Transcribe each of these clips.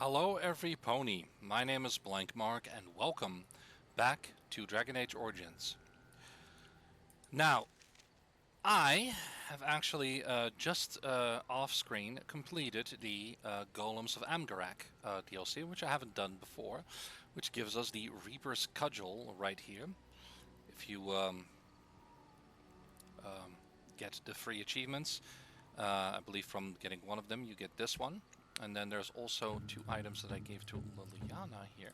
Hello every pony, my name is Blancmark and welcome back to Dragon Age Origins. Now, I have actually just off-screen completed the Golems of Amgarak DLC, which I haven't done before, which gives us the Reaper's Cudgel right here. If you get the free achievements, I believe from getting one of them you get this one. And then there's also two items that I gave to Liliana here.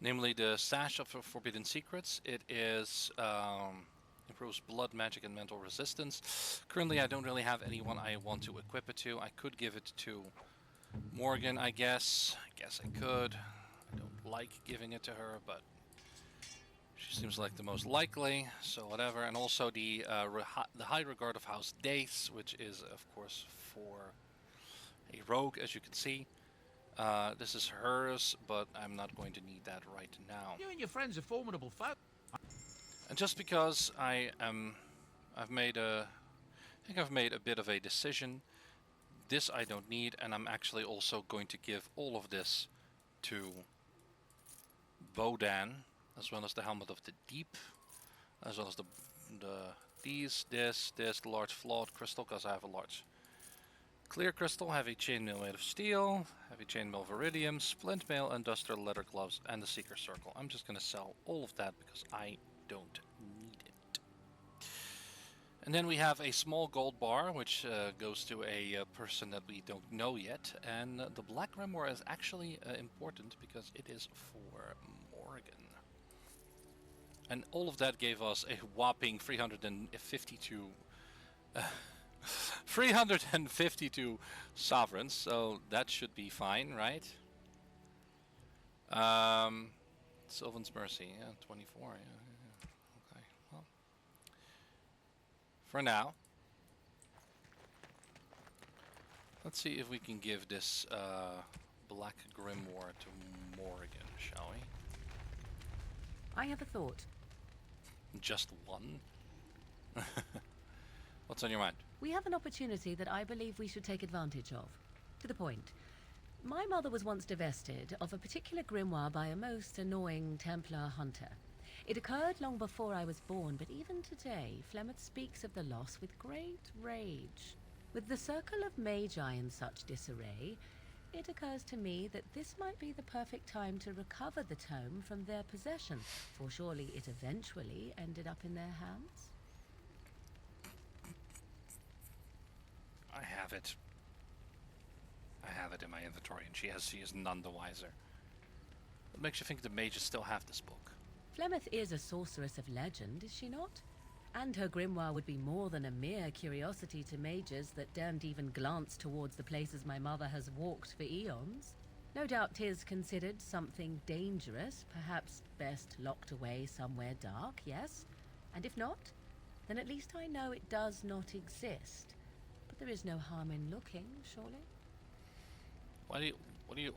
Namely the Sash of Forbidden Secrets. It is improves blood, magic, and mental resistance. Currently I don't really have anyone I want to equip it to. I could give it to Morgan, I guess. I guess I could. I don't like giving it to her, but she seems like the most likely, so whatever. And also the High Regard of House Dace, which is, of course, for a rogue, as you can see. This is hers, but I'm not going to need that right now. You and your friends are formidable foe. And just because I think I've made a bit of a decision. This I don't need, and I'm actually also going to give all of this to Bodan, as well as the Helmet of the Deep, as well as the large flawed crystal, because I have a large clear crystal, heavy chainmail made of steel, heavy chainmail of iridium, splint mail, industrial leather gloves, and the Seeker Circle. I'm just going to sell all of that because I don't need it. And then we have a small gold bar, which goes to a person that we don't know yet. And the Black Grimoire is actually important because it is for Morgan. And all of that gave us a whopping 352 sovereigns, so that should be fine, right? Sylvan's Mercy, yeah, 24, yeah. Okay, well. For now, let's see if we can give this Black Grimoire to Morgan, shall we? I have a thought. Just one? What's on your mind? We have an opportunity that I believe we should take advantage of. To the point. My mother was once divested of a particular grimoire by a most annoying Templar hunter. It occurred long before I was born, but even today, Flemeth speaks of the loss with great rage. With the circle of magi in such disarray, it occurs to me that this might be the perfect time to recover the tome from their possession, for surely it eventually ended up in their hands. I have it. I have it in my inventory, and she is none the wiser. What makes you think the mages still have this book? Flemeth is a sorceress of legend, is she not? And her grimoire would be more than a mere curiosity to mages that daren't even glance towards the places my mother has walked for eons. No doubt 'tis considered something dangerous, perhaps best locked away somewhere dark, yes? And if not, then at least I know it does not exist. But there is no harm in looking, surely? What do you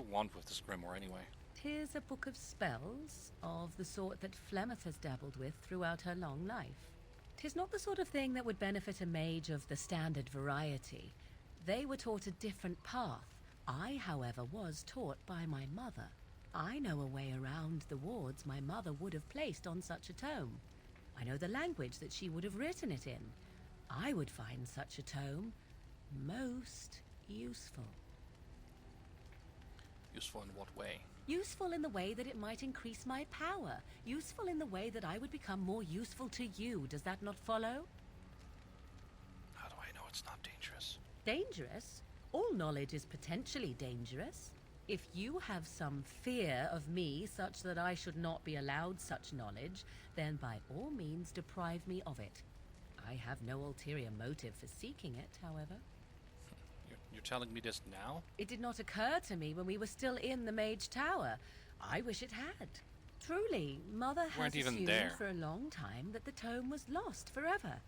want with this grimoire anyway? 'Tis a book of spells, of the sort that Flemeth has dabbled with throughout her long life. 'Tis not the sort of thing that would benefit a mage of the standard variety. They were taught a different path. I, however, was taught by my mother. I know a way around the wards my mother would have placed on such a tome. I know the language that she would have written it in. I would find such a tome most useful. Useful in what way? Useful in the way that it might increase my power. Useful in the way that I would become more useful to you. Does that not follow? How do I know it's not dangerous? Dangerous? All knowledge is potentially dangerous. If you have some fear of me such that I should not be allowed such knowledge, then by all means deprive me of it. I have no ulterior motive for seeking it, however. You're telling me this now? It did not occur to me when we were still in the Mage Tower. I wish it had. Truly, Mother has assumed for a long time that the tome was lost forever.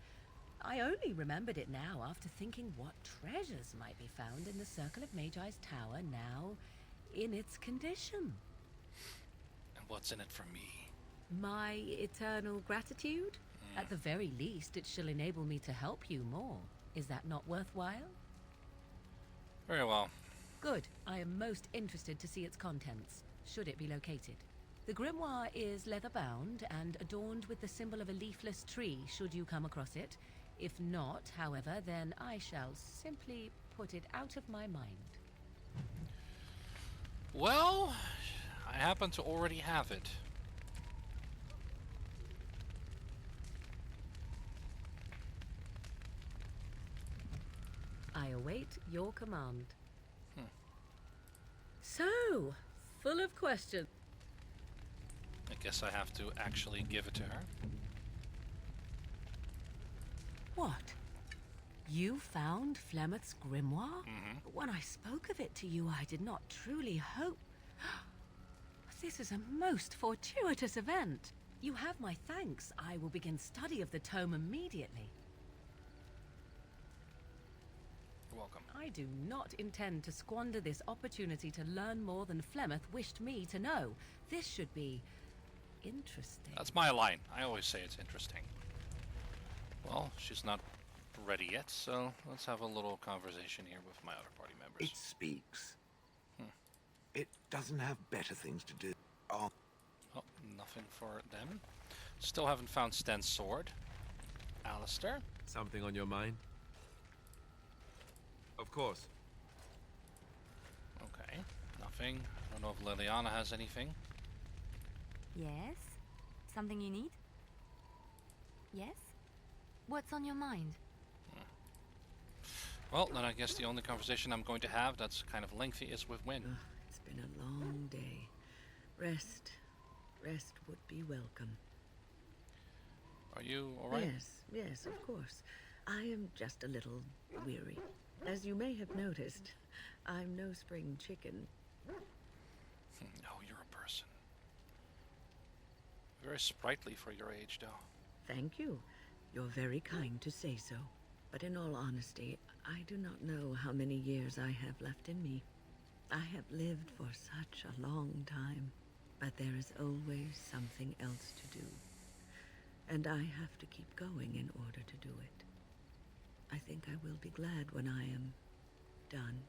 I only remembered it now after thinking what treasures might be found in the Circle of Magi's Tower now in its condition. And what's in it for me? My eternal gratitude? At the very least, it shall enable me to help you more. Is that not worthwhile? Very well. Good. I am most interested to see its contents, should it be located. The grimoire is leather-bound and adorned with the symbol of a leafless tree, should you come across it. If not, however, then I shall simply put it out of my mind. Well, I happen to already have it. I await your command. Hmm. So, full of questions. I guess I have to actually give it to her. What? You found Flemeth's grimoire? Mm-hmm. When I spoke of it to you, I did not truly hope. This is a most fortuitous event. You have my thanks. I will begin study of the tome immediately. You're welcome. I do not intend to squander this opportunity to learn more than Flemeth wished me to know. This should be interesting. That's my line. I always say it's interesting. Well, she's not ready yet, so let's have a little conversation here with my other party members. It speaks. It doesn't have better things to do. Oh, Oh, nothing for them. Still haven't found Sten's sword. Alistair? Something on your mind? Of course. Okay, nothing. I don't know if Liliana has anything. Yes? Something you need? Yes? What's on your mind? Well, then I guess the only conversation I'm going to have that's kind of lengthy is with Wynne. It's been a long day. Rest would be welcome. Are you alright? Yes, of course. I am just a little weary. As you may have noticed, I'm no spring chicken. Oh, you're a person. Very sprightly for your age, though. Thank you. You're very kind to say so. But in all honesty, I do not know how many years I have left in me. I have lived for such a long time, but there is always something else to do. And I have to keep going in order to do it. I think I will be glad when I am done.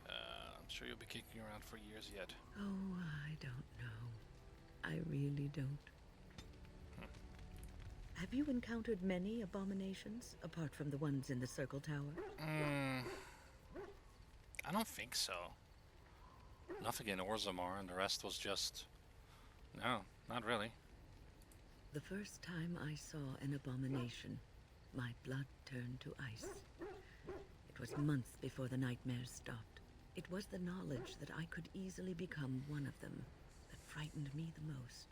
I'm sure you'll be kicking around for years yet. Oh, I don't know. I really don't. Have you encountered many abominations, apart from the ones in the Circle Tower? I don't think so. Nothing in Orzammar, and the rest was just... No, not really. The first time I saw an abomination, my blood turned to ice. It was months before the nightmares stopped. It was the knowledge that I could easily become one of them that frightened me the most.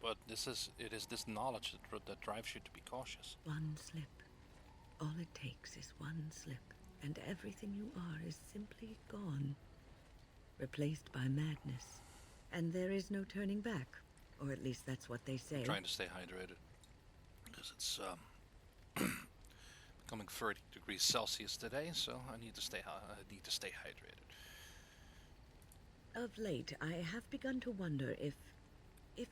But it is this knowledge that drives you to be cautious. One slip. All it takes is one slip, and everything you are is simply gone. Replaced by madness. And there is no turning back. Or at least that's what they say. I'm trying to stay hydrated. Because it's becoming 30 degrees Celsius today, so I need to stay hydrated. Of late, I have begun to wonder if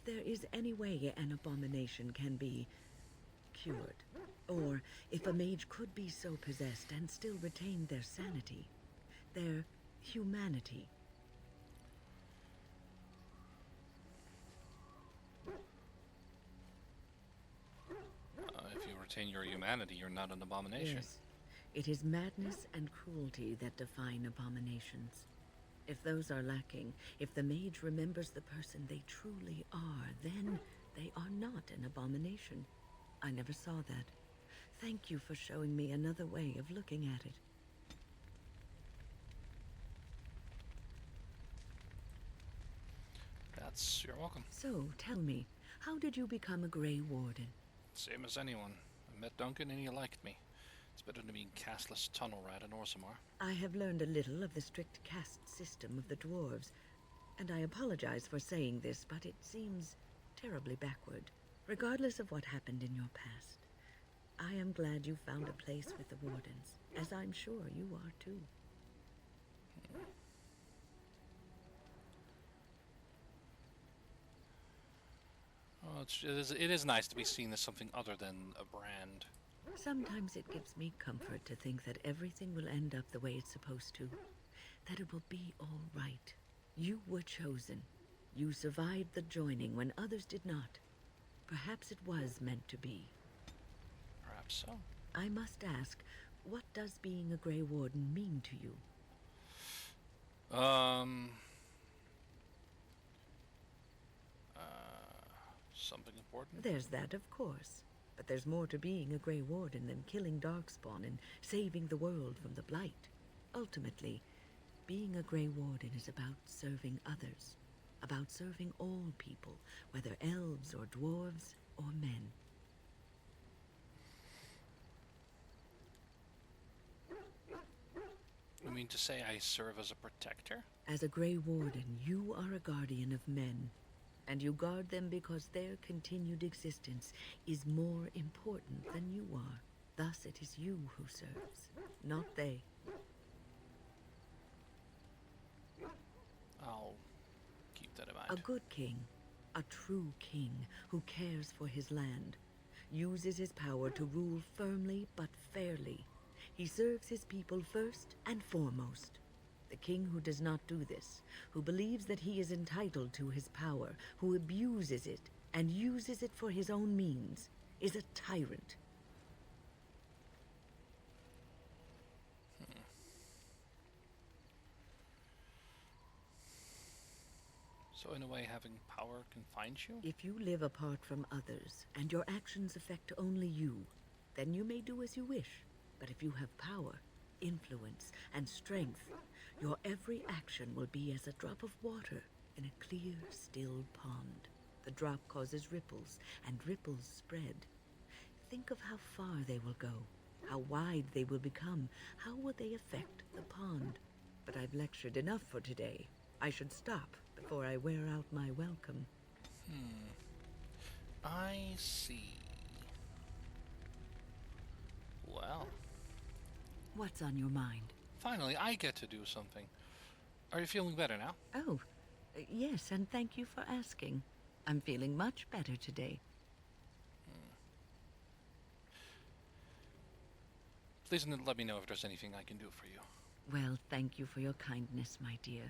there is any way an abomination can be cured. Or if a mage could be so possessed and still retain their sanity, their humanity. If you retain your humanity, you're not an abomination. Yes, it is madness and cruelty that define abominations. If those are lacking, if the mage remembers the person they truly are, then they are not an abomination. I never saw that. Thank you for showing me another way of looking at it. You're welcome. So, tell me, how did you become a Grey Warden? Same as anyone. I met Duncan and he liked me. It's better than being castless tunnel rat in Orzammar. I have learned a little of the strict caste system of the dwarves, and I apologize for saying this, but it seems terribly backward. Regardless of what happened in your past, I am glad you found a place with the Wardens, as I'm sure you are too. Well, it is nice to be seen as something other than a brand. Sometimes it gives me comfort to think that everything will end up the way it's supposed to. That it will be all right. You were chosen. You survived the joining when others did not. Perhaps it was meant to be. Perhaps so. I must ask, what does being a Grey Warden mean to you? Something important? There's that, of course. But there's more to being a Grey Warden than killing Darkspawn and saving the world from the Blight. Ultimately, being a Grey Warden is about serving others. About serving all people, whether elves or dwarves or men. You mean to say I serve as a protector? As a Grey Warden, you are a guardian of men, and you guard them because their continued existence is more important than you are. Thus it is you who serves, not they. I'll keep that in A mind. good king, a true king who cares for his land, uses his power to rule firmly but fairly. He serves his people first and foremost. The king who does not do this, who believes that he is entitled to his power, who abuses it and uses it for his own means, is a tyrant. So in a way, having power confines you? If you live apart from others, and your actions affect only you, then you may do as you wish. But if you have power, influence, and strength, your every action will be as a drop of water in a clear, still pond. The drop causes ripples, and ripples spread. Think of how far they will go, how wide they will become, how will they affect the pond. But I've lectured enough for today. I should stop before I wear out my welcome. I see. Well, What's on your mind? finally I get to do something. Are you feeling better now? Oh, yes, and thank you for asking. I'm feeling much better today. Please let me know if there's anything I can do for you. Well, thank you for your kindness, my dear.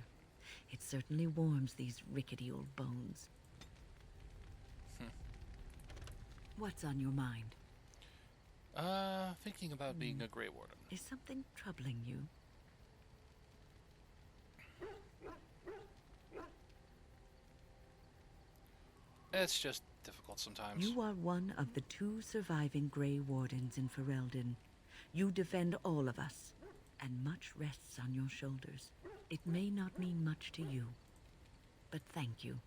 It certainly warms these rickety old bones. What's on your mind? Thinking about being a Grey Warden. Is something troubling you? It's just difficult sometimes. You are one of the 2 surviving Grey Wardens in Ferelden. You defend all of us, and much rests on your shoulders. It may not mean much to you, but thank you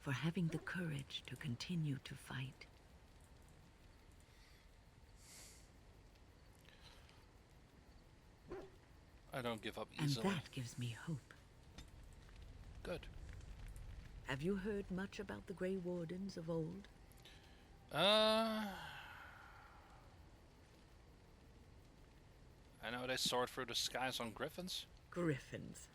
for having the courage to continue to fight. I don't give up And easily. that gives me hope. Good. Have you heard much about the Grey Wardens of old? I know they soared through the skies on griffins. Griffins.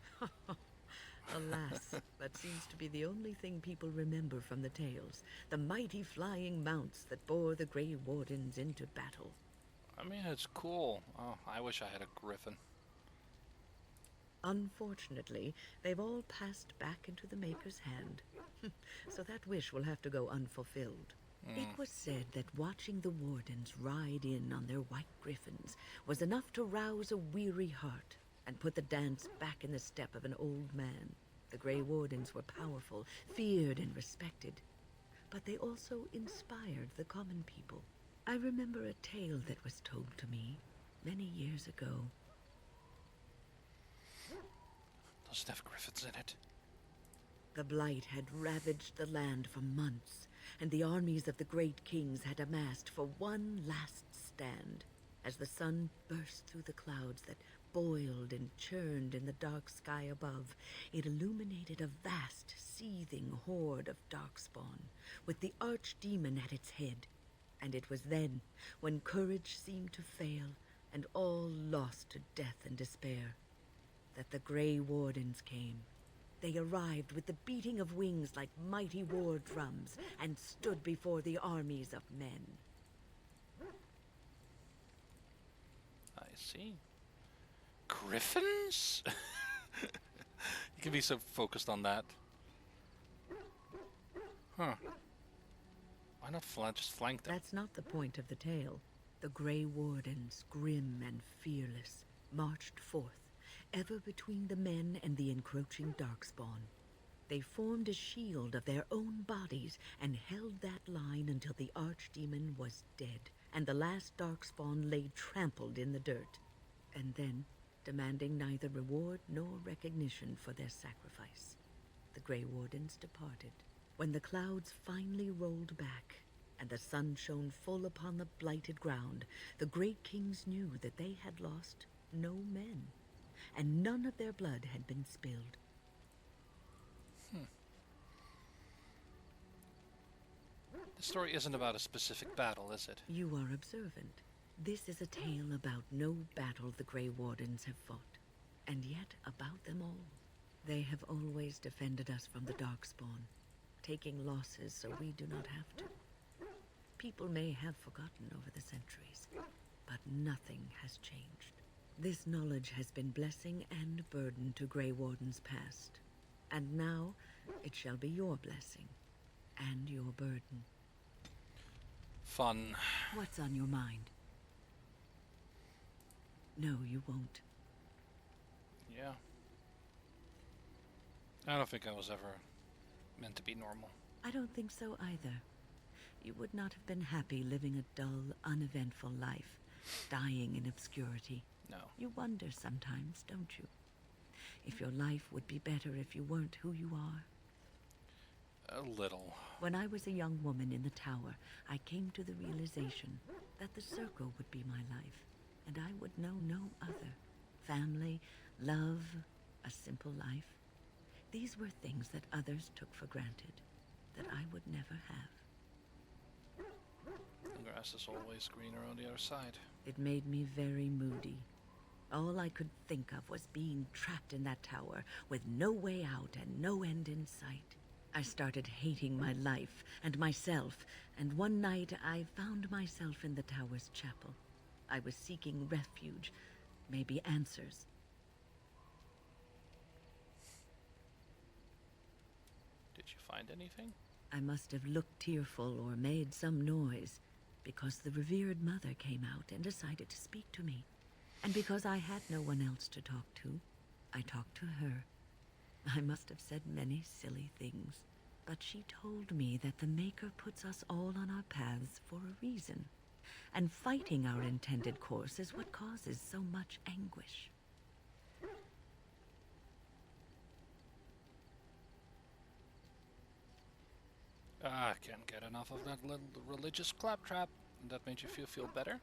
Alas, that seems to be the only thing people remember from the tales. The mighty flying mounts that bore the Grey Wardens into battle. I mean, it's cool. Oh, I wish I had a griffin. Unfortunately, they've all passed back into the Maker's hand. So that wish will have to go unfulfilled. It was said that watching the Wardens ride in on their white griffins was enough to rouse a weary heart and put the dance back in the step of an old man. The Grey Wardens were powerful, feared and respected, but they also inspired the common people. I remember a tale that was told to me many years ago. Does it have griffins in it? The Blight had ravaged the land for months, and the armies of the great kings had amassed for one last stand. As the sun burst through the clouds that boiled and churned in the dark sky above, it illuminated a vast, seething horde of darkspawn, with the archdemon at its head. And it was then, when courage seemed to fail, and all lost to death and despair, that the Grey Wardens came. They arrived with the beating of wings like mighty war drums and stood before the armies of men. I see. Griffins? You can be so focused on that. Huh. Why not just flank them? That's not the point of the tale. The Grey Wardens, grim and fearless, marched forth, ever between the men and the encroaching Darkspawn. They formed a shield of their own bodies and held that line until the Archdemon was dead, and the last Darkspawn lay trampled in the dirt. And then, demanding neither reward nor recognition for their sacrifice, the Grey Wardens departed. When the clouds finally rolled back, and the sun shone full upon the blighted ground, the great kings knew that they had lost no men, and none of their blood had been spilled. The story isn't about a specific battle, is it? You are observant. This is a tale about no battle the Grey Wardens have fought, and yet about them all. They have always defended us from the Darkspawn, taking losses so we do not have to. People may have forgotten over the centuries, but nothing has changed. This knowledge has been blessing and burden to Grey Wardens past, and now it shall be your blessing and your burden. Fun. What's on your mind? No, you won't. Yeah. I don't think I was ever meant to be normal. I don't think so either. You would not have been happy living a dull, uneventful life, dying in obscurity. No. You wonder sometimes, don't you? If your life would be better if you weren't who you are. A little. When I was a young woman in the tower, I came to the realization that the circle would be my life, and I would know no other. Family, love, a simple life. These were things that others took for granted, that I would never have. The grass is always greener on the other side. It made me very moody. All I could think of was being trapped in that tower with no way out and no end in sight. I started hating my life and myself, and one night I found myself in the tower's chapel. I was seeking refuge, maybe answers. Did you find anything? I must have looked tearful or made some noise, because the revered mother came out and decided to speak to me. And because I had no one else to talk to, I talked to her. I must have said many silly things, but she told me that the Maker puts us all on our paths for a reason, and fighting our intended course is what causes so much anguish. I can't get enough of that little religious claptrap. That made you feel better?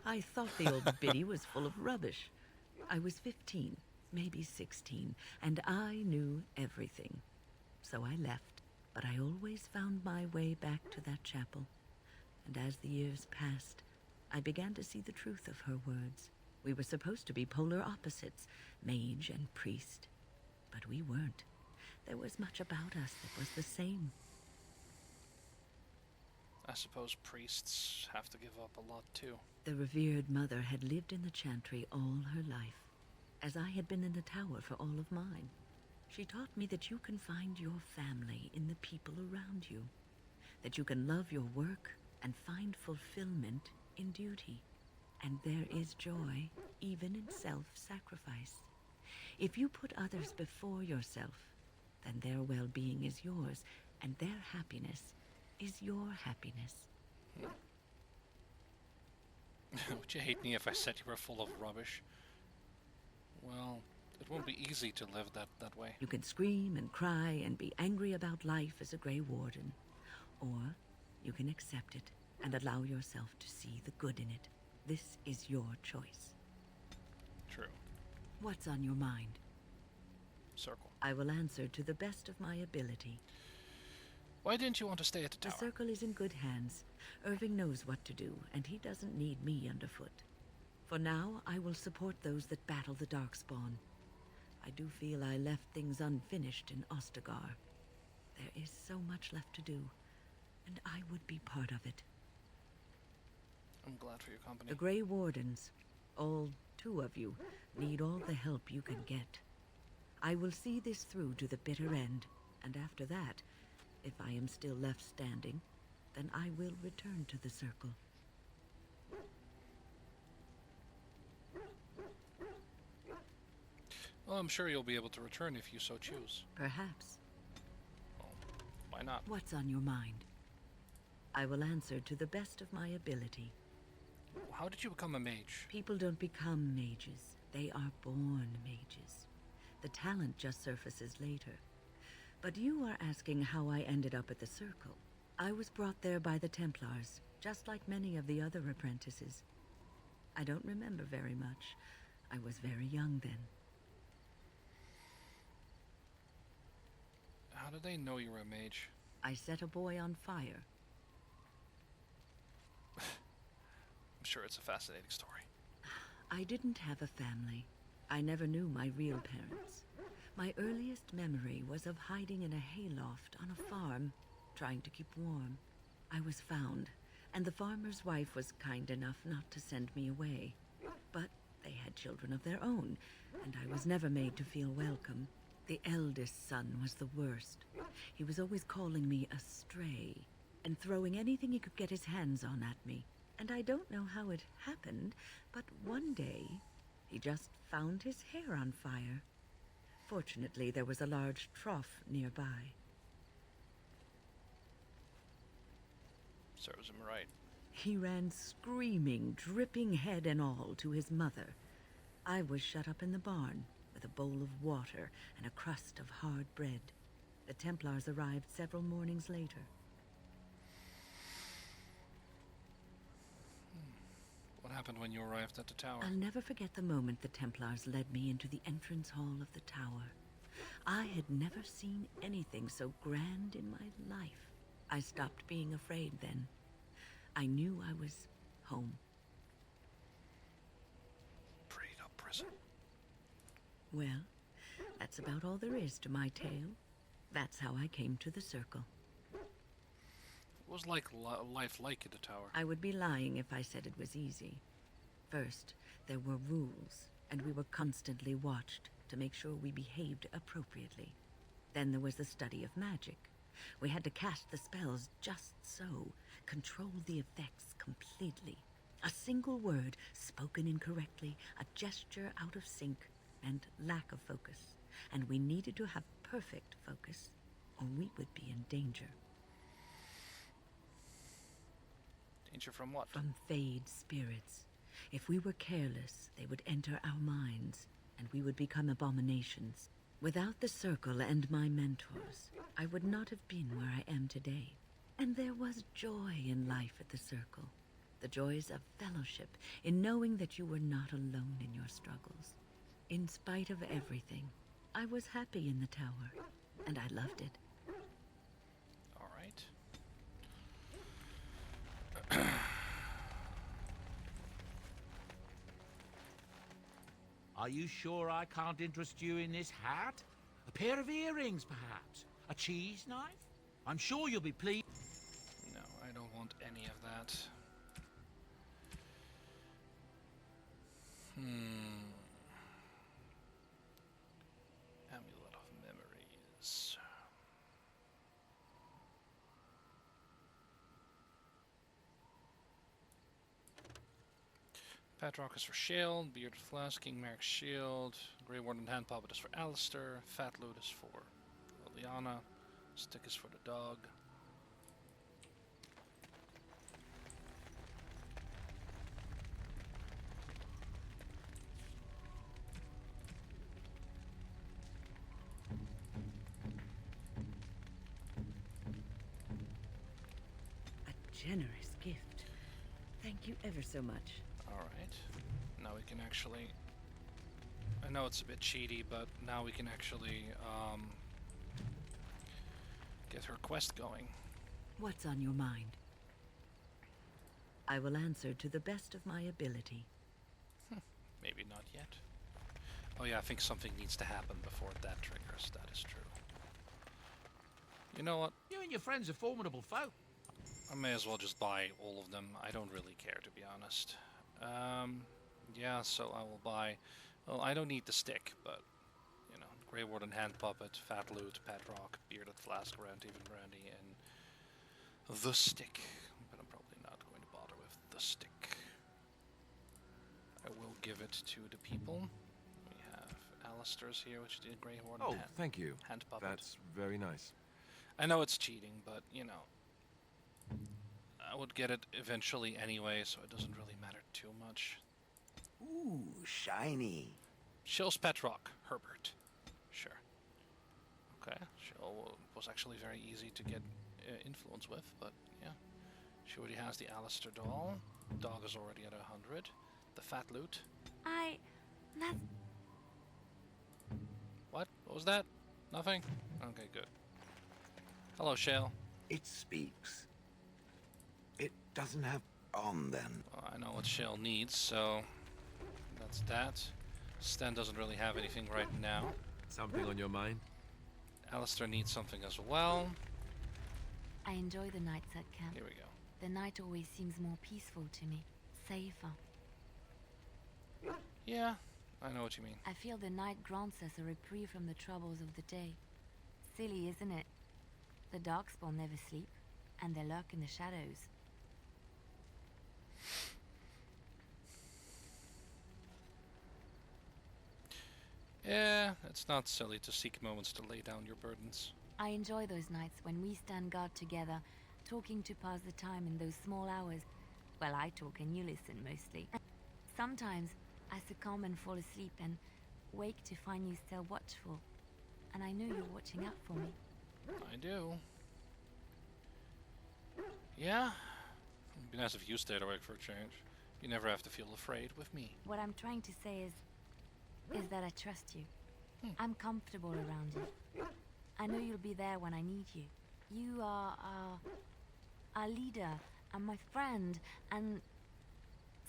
I thought the old biddy was full of rubbish. I was 15, maybe 16, and I knew everything. So I left, but I always found my way back to that chapel. And as the years passed, I began to see the truth of her words. We were supposed to be polar opposites, mage and priest. But we weren't. There was much about us that was the same. I suppose priests have to give up a lot too. The revered mother had lived in the chantry all her life, as I had been in the tower for all of mine. She taught me that you can find your family in the people around you, that you can love your work and find fulfillment in duty, and there is joy even in self-sacrifice. If you put others before yourself, then their well-being is yours, and their happiness is your happiness. Would you hate me if I said you were full of rubbish? Well, it won't be easy to live that way. You can scream and cry and be angry about life as a Grey Warden, or you can accept it and allow yourself to see the good in it. This is your choice. True. What's on your mind? Circle. I will answer to the best of my ability. Why didn't you want to stay at the The tower? circle is in good hands. Irving knows what to do, and he doesn't need me underfoot. For now, I will support those that battle the Darkspawn. I do feel I left things unfinished in Ostagar. There is so much left to do, and I would be part of it. I'm glad for your company. The Grey Wardens, all 2 of you, need all the help you can get. I will see this through to the bitter end, and after that, if I am still left standing, then I will return to the Circle. Well, I'm sure you'll be able to return if you so choose. Perhaps. Well, why not? What's on your mind? I will answer to the best of my ability. How did you become a mage? People don't become mages. They are born mages. The talent just surfaces later. But you are asking how I ended up at the Circle. I was brought there by the Templars, just like many of the other apprentices. I don't remember very much. I was very young then. How did they know you were a mage? I set a boy on fire. I'm sure it's a fascinating story. I didn't have a family. I never knew my real parents. My earliest memory was of hiding in a hayloft on a farm, trying to keep warm. I was found, and the farmer's wife was kind enough not to send me away. But they had children of their own, and I was never made to feel welcome. The eldest son was the worst. He was always calling me a stray, and throwing anything he could get his hands on at me. And I don't know how it happened, but one day, he just found his hair on fire. Fortunately, there was a large trough nearby. Serves him right. He ran screaming, dripping head and all, to his mother. I was shut up in the barn, with a bowl of water and a crust of hard bread. The Templars arrived several mornings later. What happened when you arrived at the tower? I'll never forget the moment the Templars led me into the entrance hall of the tower. I had never seen anything so grand in my life. I stopped being afraid then. I knew I was home. Freed up prison. Well, that's about all there is to my tale. That's how I came to the Circle. What was life like at the tower? I would be lying if I said it was easy. First, there were rules, and we were constantly watched to make sure we behaved appropriately. Then there was the study of magic. We had to cast the spells just so, control the effects completely. A single word spoken incorrectly, a gesture out of sync, and lack of focus. And we needed to have perfect focus, or we would be in danger. Danger from what? From Fade spirits. If we were careless, they would enter our minds, and we would become abominations. Without the Circle and my mentors, I would not have been where I am today. And there was joy in life at the Circle. The joys of fellowship, in knowing that you were not alone in your struggles. In spite of everything, I was happy in the tower, and I loved it. All right. Are you sure I can't interest you in this hat? A pair of earrings, perhaps? A cheese knife? I'm sure you'll be pleased. No, I don't want any of that. Amulet of Memories. Patrock is for Shield, Bearded Flask, King Merrick's Shield, Grey Warden Hand Puppet is for Alistair, Fat Loot is for Liliana, Stick is for the dog. A generous gift. Thank you ever so much. Alright, now we can actually, I know it's a bit cheaty, but now we can actually get her quest going. What's on your mind? I will answer to the best of my ability. Maybe not yet. Oh yeah, I think something needs to happen before that triggers. That is true. You know what? You and your friends are formidable folk. I may as well just buy all of them. I don't really care, to be honest. Yeah, so I will buy... Well, I don't need the stick, but... You know, Grey Warden Hand Puppet, Fat Loot, Padrock, Bearded Flask, Rant Even Brandy, and... the stick. But I'm probably not going to bother with the stick. I will give it to the people. We have Alistair's here, which did Grey Warden Oh, thank you. Hand Puppet. That's very nice. I know it's cheating, but, you know... I would get it eventually anyway, so it doesn't really matter too much. Ooh, shiny. Shill's Petrock, Herbert. Sure. Okay, Shill was actually very easy to get influence with, but yeah. She already has the Alistair doll. Dog is already at 100. The Fat Loot. That's... What? What was that? Nothing? Okay, good. Hello, Shale. It speaks. It doesn't have on then. Well, I know what Shale needs, so that's that. Stan doesn't really have anything right now. Something on your mind? Alistair needs something as well. I enjoy the nights at camp. Here we go. The night always seems more peaceful to me. Safer. Yeah, I know what you mean. I feel the night grants us a reprieve from the troubles of the day. Silly, isn't it? The Darkspawn never sleep, and they lurk in the shadows. Yeah, it's not silly to seek moments to lay down your burdens. I enjoy those nights when we stand guard together, talking to pass the time in those small hours. Well, I talk and you listen mostly. Sometimes I succumb and fall asleep and wake to find you still watchful. And I know you're watching out for me. I do. Yeah? It'd be nice if you stayed awake for a change. You never have to feel afraid with me. What I'm trying to say is that I trust you. I'm comfortable around you. I know you'll be there when I need you. You are our leader and my friend, and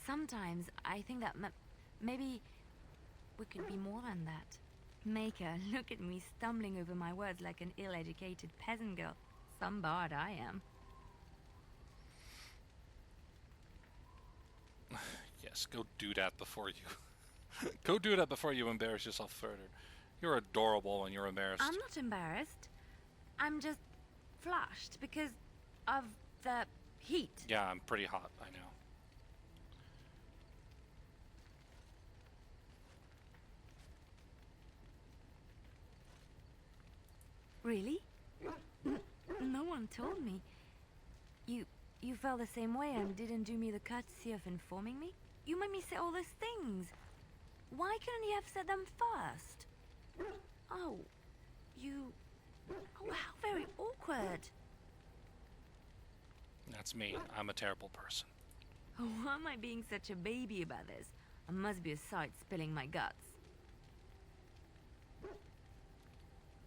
sometimes I think that maybe we could be more than that. Maker, look at me stumbling over my words like an ill-educated peasant girl. Some bard I am. Yes, go do that before you... go do that before you embarrass yourself further. You're adorable when you're embarrassed. I'm not embarrassed. I'm just flushed because of the heat. Yeah, I'm pretty hot, I know. Really? No one told me. You felt the same way and didn't do me the courtesy of informing me? You made me say all those things. Why couldn't you have said them first? Oh, you... Oh, how very awkward. That's me. I'm a terrible person. Oh, why am I being such a baby about this? I must be a sight spilling my guts.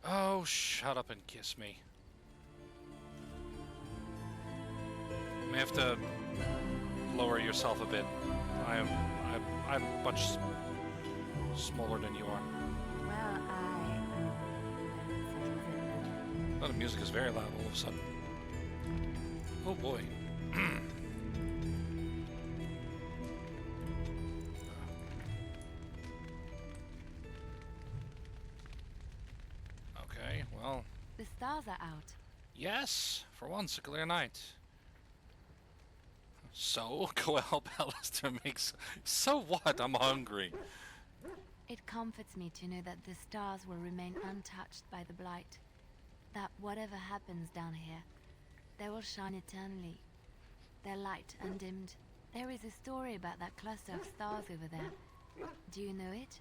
Oh, shut up and kiss me. You may have to lower yourself a bit. I'm much smaller than you are. Well, Oh, the music is very loud all of a sudden. Oh boy. Okay, well. the stars are out. Yes, for once, a clear night. So, go help Alistair make... So what? I'm hungry. It comforts me to know that the stars will remain untouched by the blight. That whatever happens down here, they will shine eternally. Their light undimmed. There is a story about that cluster of stars over there. Do you know it?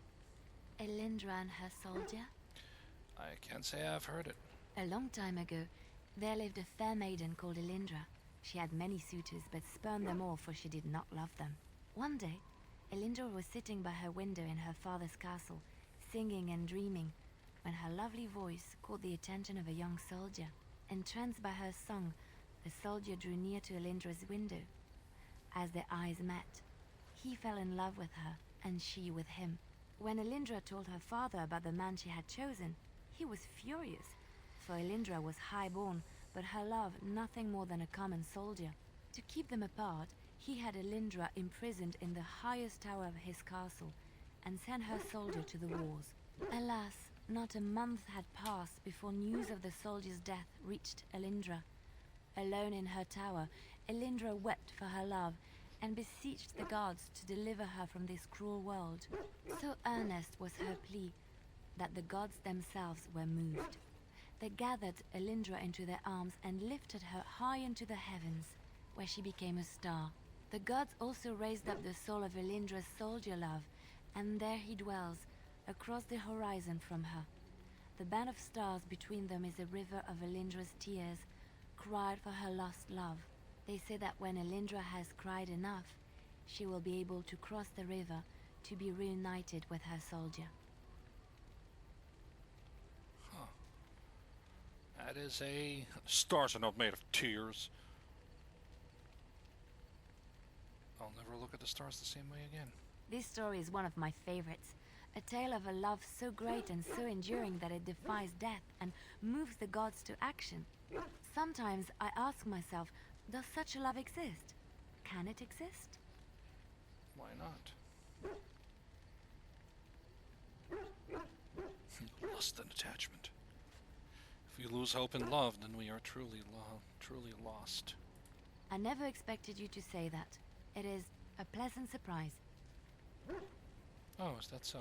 Elindra and her soldier? I can't say I've heard it. A long time ago, there lived a fair maiden called Elindra. She had many suitors, but spurned them all, for she did not love them. One day, Elindra was sitting by her window in her father's castle, singing and dreaming, when her lovely voice caught the attention of a young soldier. Entranced by her song, the soldier drew near to Elindra's window. As their eyes met, he fell in love with her, and she with him. When Elindra told her father about the man she had chosen, he was furious, for Elindra was highborn, but her love nothing more than a common soldier. To keep them apart, he had Elindra imprisoned in the highest tower of his castle, and sent her soldier to the wars. Alas, not a month had passed before news of the soldier's death reached Elindra. Alone in her tower, Elindra wept for her love and beseeched the gods to deliver her from this cruel world. So earnest was her plea that the gods themselves were moved. They gathered Elindra into their arms and lifted her high into the heavens, where she became a star. The gods also raised up the soul of Elindra's soldier love, and there he dwells, across the horizon from her. The band of stars between them is a river of Elindra's tears, cried for her lost love. They say that when Elindra has cried enough, she will be able to cross the river to be reunited with her soldier. Huh. That is a... Stars are not made of tears. I'll never look at the stars the same way again. This story is one of my favorites. A tale of a love so great and so enduring that it defies death and moves the gods to action. Sometimes I ask myself, does such a love exist? Can it exist? Why not? Lust and attachment. If we lose hope in love, then we are truly lost. I never expected you to say that. It is a pleasant surprise. Oh, is that so?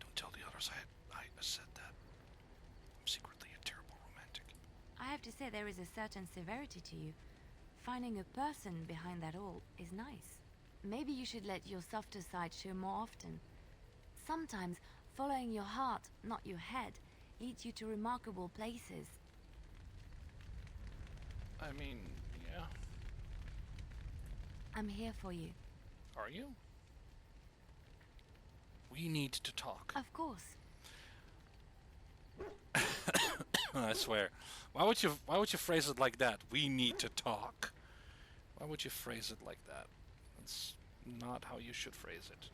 Don't tell the others I said that. I'm secretly a terrible romantic. I have to say there is a certain severity to you. Finding a person behind that all is nice. Maybe you should let your softer side show more often. Sometimes following your heart, not your head, leads you to remarkable places. I mean, yeah. I'm here for you. Are you? We need to talk. Of course. I swear. Why would you phrase it like that? We need to talk. Why would you phrase it like that? That's not how you should phrase it.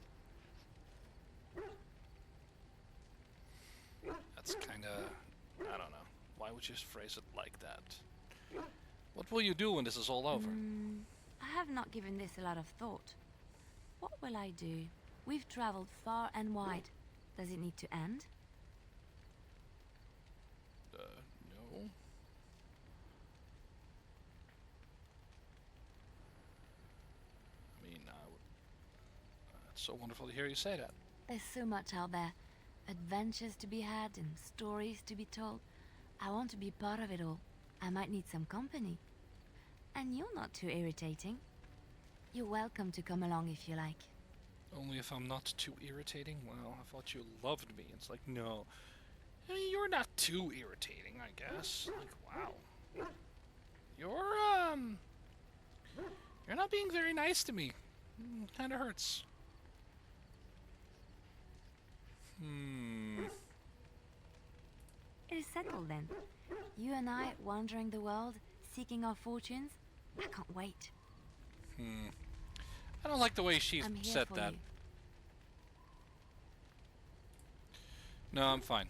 That's kinda... I don't know. Why would you phrase it like that? What will you do when this is all over? I have not given this a lot of thought. What will I do? We've traveled far and wide. Does it need to end? No. I mean, it's so wonderful to hear you say that. There's so much out there. Adventures to be had and stories to be told. I want to be part of it all. I might need some company. And you're not too irritating. You're welcome to come along if you like. Only if I'm not too irritating? Well, I thought you loved me. It's like, no. I mean, you're not too irritating, I guess. Like, wow. You're not being very nice to me. Kinda hurts. It is settled then. You and I wandering the world, seeking our fortunes. I can't wait. I don't like the way she I'm here said for that. you. No, I'm fine.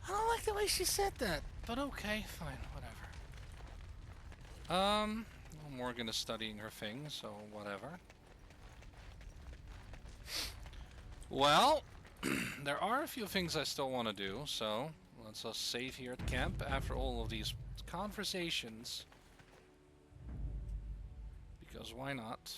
I don't like the way she said that, but okay, fine, whatever. Well, Morgan is studying her thing, so whatever. Well, there are a few things I still want to do, so let's just save here at camp after all of these conversations. Because why not?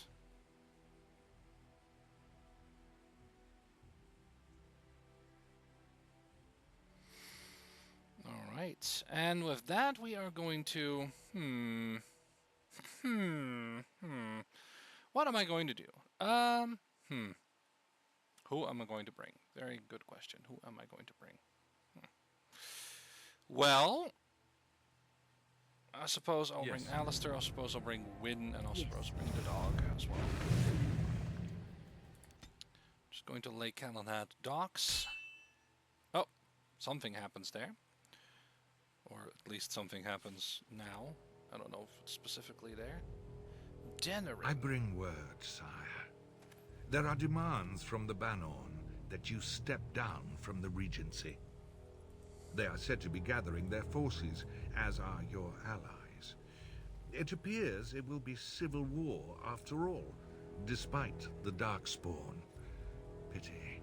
Alright, and with that we are going to... What am I going to do? Who am I going to bring? Very good question. Who am I going to bring? Well, I suppose I'll bring Alistair, I suppose I'll bring Win, and I suppose I'll bring the dog as well. Just going to Lake Calenhad docks. Oh, something happens there. Or at least something happens now. I don't know if it's specifically there. Dennery. I bring word, sire. There are demands from the Banorn that you step down from the Regency. They are said to be gathering their forces, as are your allies. It appears it will be civil war after all, despite the Darkspawn. Pity.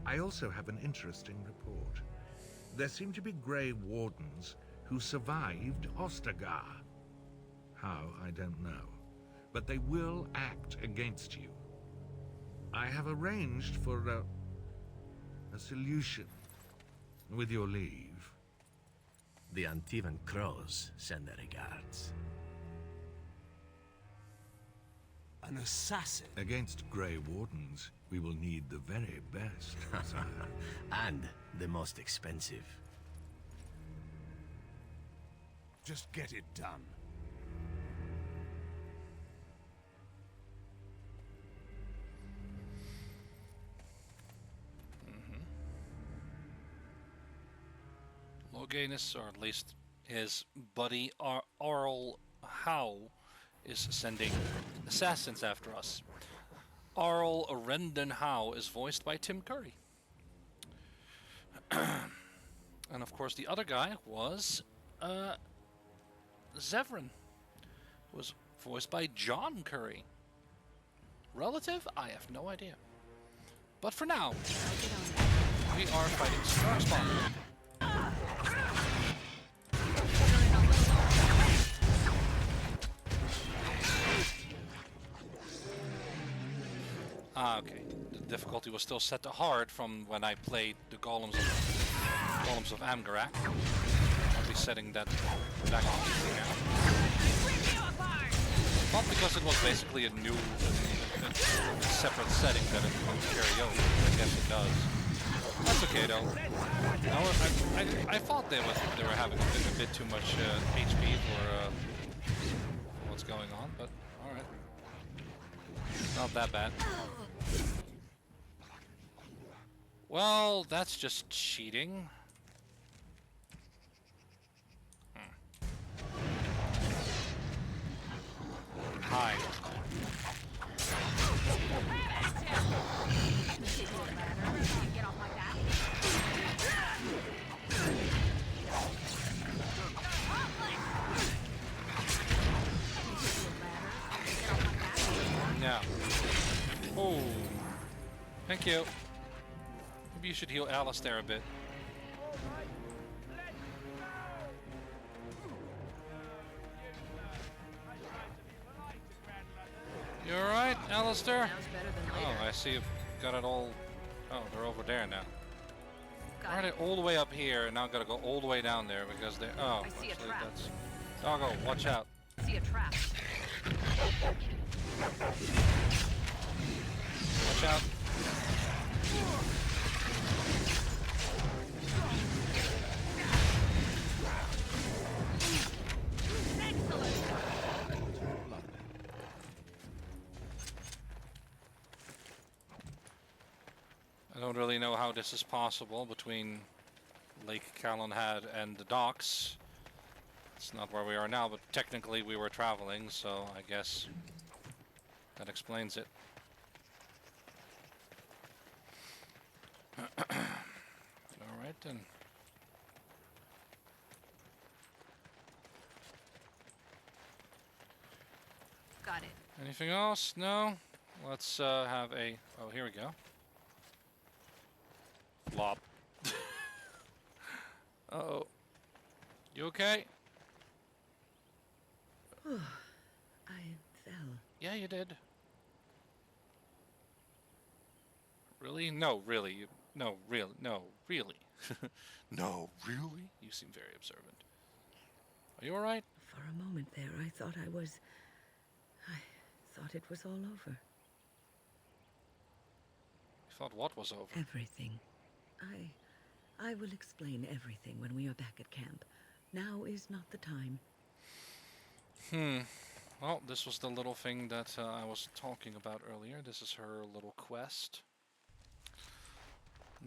I also have an interesting report. There seem to be Grey Wardens who survived Ostagar. How, I don't know. But they will act against you. I have arranged for a solution, with your leave. The Antivan Crows send their regards. An assassin? Against Grey Wardens, we will need the very best, sire. And the most expensive. Just get it done. Loganus, or at least his buddy Arl Howe, is sending assassins after us. Arl Rendon Howe is voiced by Tim Curry. And of course the other guy was Zevran, who was voiced by John Curry. Relative? I have no idea. But for now, we are fighting Starkspawn. Ah, okay. The difficulty was still set to hard from when I played the Golems of Amgarak. I'll be setting that back on easy now. Not because it was basically a new, a separate setting that it won't carry over. I guess it does. That's okay though. No, I thought they were having a bit too much HP for what's going on, but alright. Not that bad. Well, that's just cheating. Hi. No. Oh. Thank you. Maybe you should heal Alistair a bit. You alright, Alistair? Oh, I see you've got it all... Oh, they're over there now. Why are they all the way up here and now gotta go all the way down there because they... Oh, actually that's... Doggo, watch out. I see a trap. Watch out. I don't really know how this is possible between Lake Callanhad and the docks. It's not where we are now, but technically we were traveling, so I guess that explains it. Alright then. Got it. Anything else? No? Let's have a... Oh, here we go. Flop. Uh-oh. You okay? I fell. Yeah, you did. Really? No, really. No, really. No, really. No, really? You seem very observant. Are you alright? For a moment there, I thought I thought it was all over. You thought what was over? Everything. I will explain everything when we are back at camp. Now is not the time. Well, this was the little thing that I was talking about earlier. This is her little quest.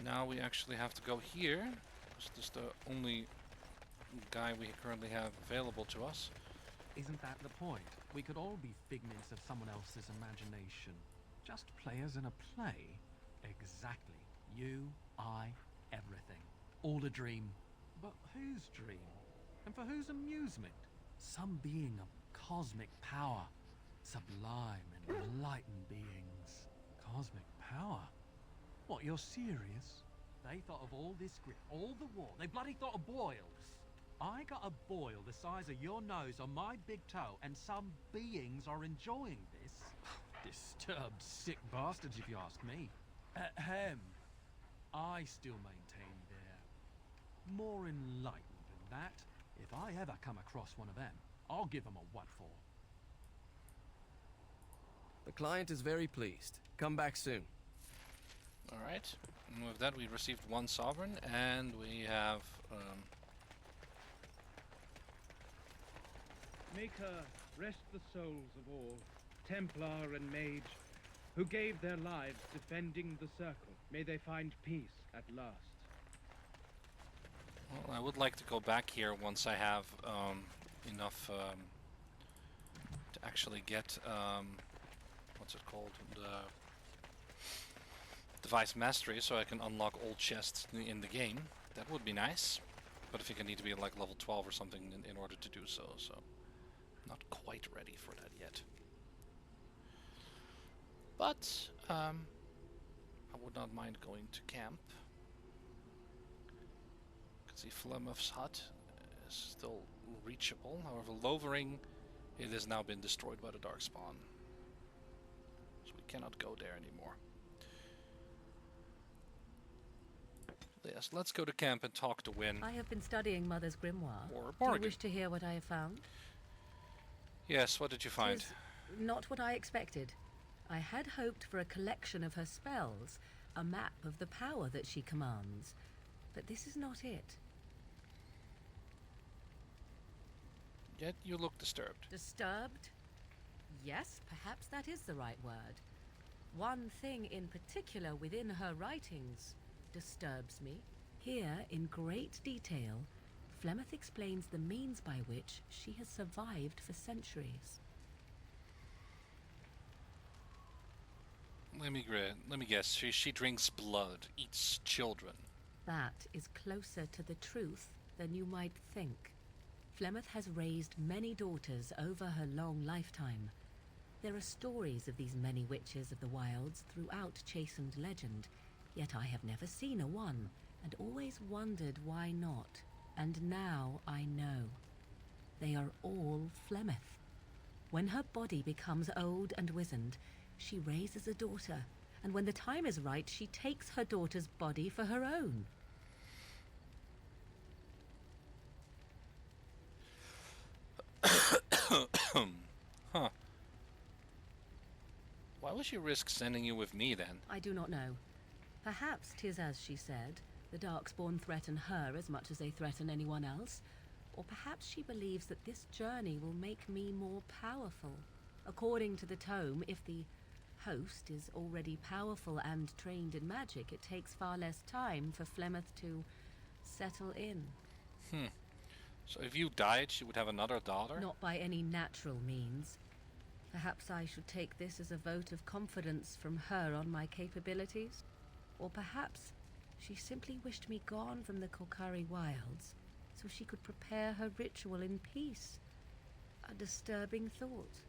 Now we actually have to go here. This is the only guy we currently have available to us. Isn't that the point? We could all be figments of someone else's imagination. Just players in a play? Exactly. You, I, everything. All a dream. But whose dream? And for whose amusement? Some being of cosmic power. Sublime and enlightened beings. Cosmic power? What, you're serious? They thought of all this grit, all the war. They bloody thought of boils. I got a boil the size of your nose on my big toe, and some beings are enjoying this. Disturbed, sick bastards, if you ask me. Ahem. I still maintain they're more enlightened than that. If I ever come across one of them, I'll give them a what for. The client is very pleased. Come back soon. Alright. And with that, we received 1 sovereign, and we have. Make her rest the souls of all, Templar and Mage, who gave their lives defending the Circle. May they find peace at last. Well, I would like to go back here once I have enough to actually get what's it called, the device mastery, so I can unlock all chests in the game. That would be nice, but I think I need to be like level 12 or something in order to do so. So not quite ready for that yet. But I would not mind going to camp. See, Flemeth's hut is still reachable. However, Lovering, it has now been destroyed by the Darkspawn, so we cannot go there anymore. Yes, let's go to camp and talk to Wynne. I have been studying Mother's grimoire. Or Do you Morgan. wish to hear what I have found? Yes, what did you find? 'Tis not what I expected. I had hoped for a collection of her spells, a map of the power that she commands, but this is not it. Yet you look disturbed. Disturbed? Yes, perhaps that is the right word. One thing in particular within her writings disturbs me. Here, in great detail, Flemeth explains the means by which she has survived for centuries. Let me guess. She drinks blood, eats children. That is closer to the truth than you might think. Flemeth has raised many daughters over her long lifetime. There are stories of these many witches of the wilds throughout chastened legend, yet I have never seen a one, and always wondered why not. And now I know. They are all Flemeth. When her body becomes old and wizened, she raises a daughter, and when the time is right, she takes her daughter's body for her own. Huh. Why would she risk sending you with me then? I do not know. Perhaps 'tis as she said, the Darkspawn threaten her as much as they threaten anyone else. Or perhaps she believes that this journey will make me more powerful. According to the tome, if the host is already powerful and trained in magic, it takes far less time for Flemeth to settle in. So if you died, she would have another daughter? Not by any natural means. Perhaps I should take this as a vote of confidence from her on my capabilities. Or perhaps she simply wished me gone from the Korkari wilds so she could prepare her ritual in peace. A disturbing thought.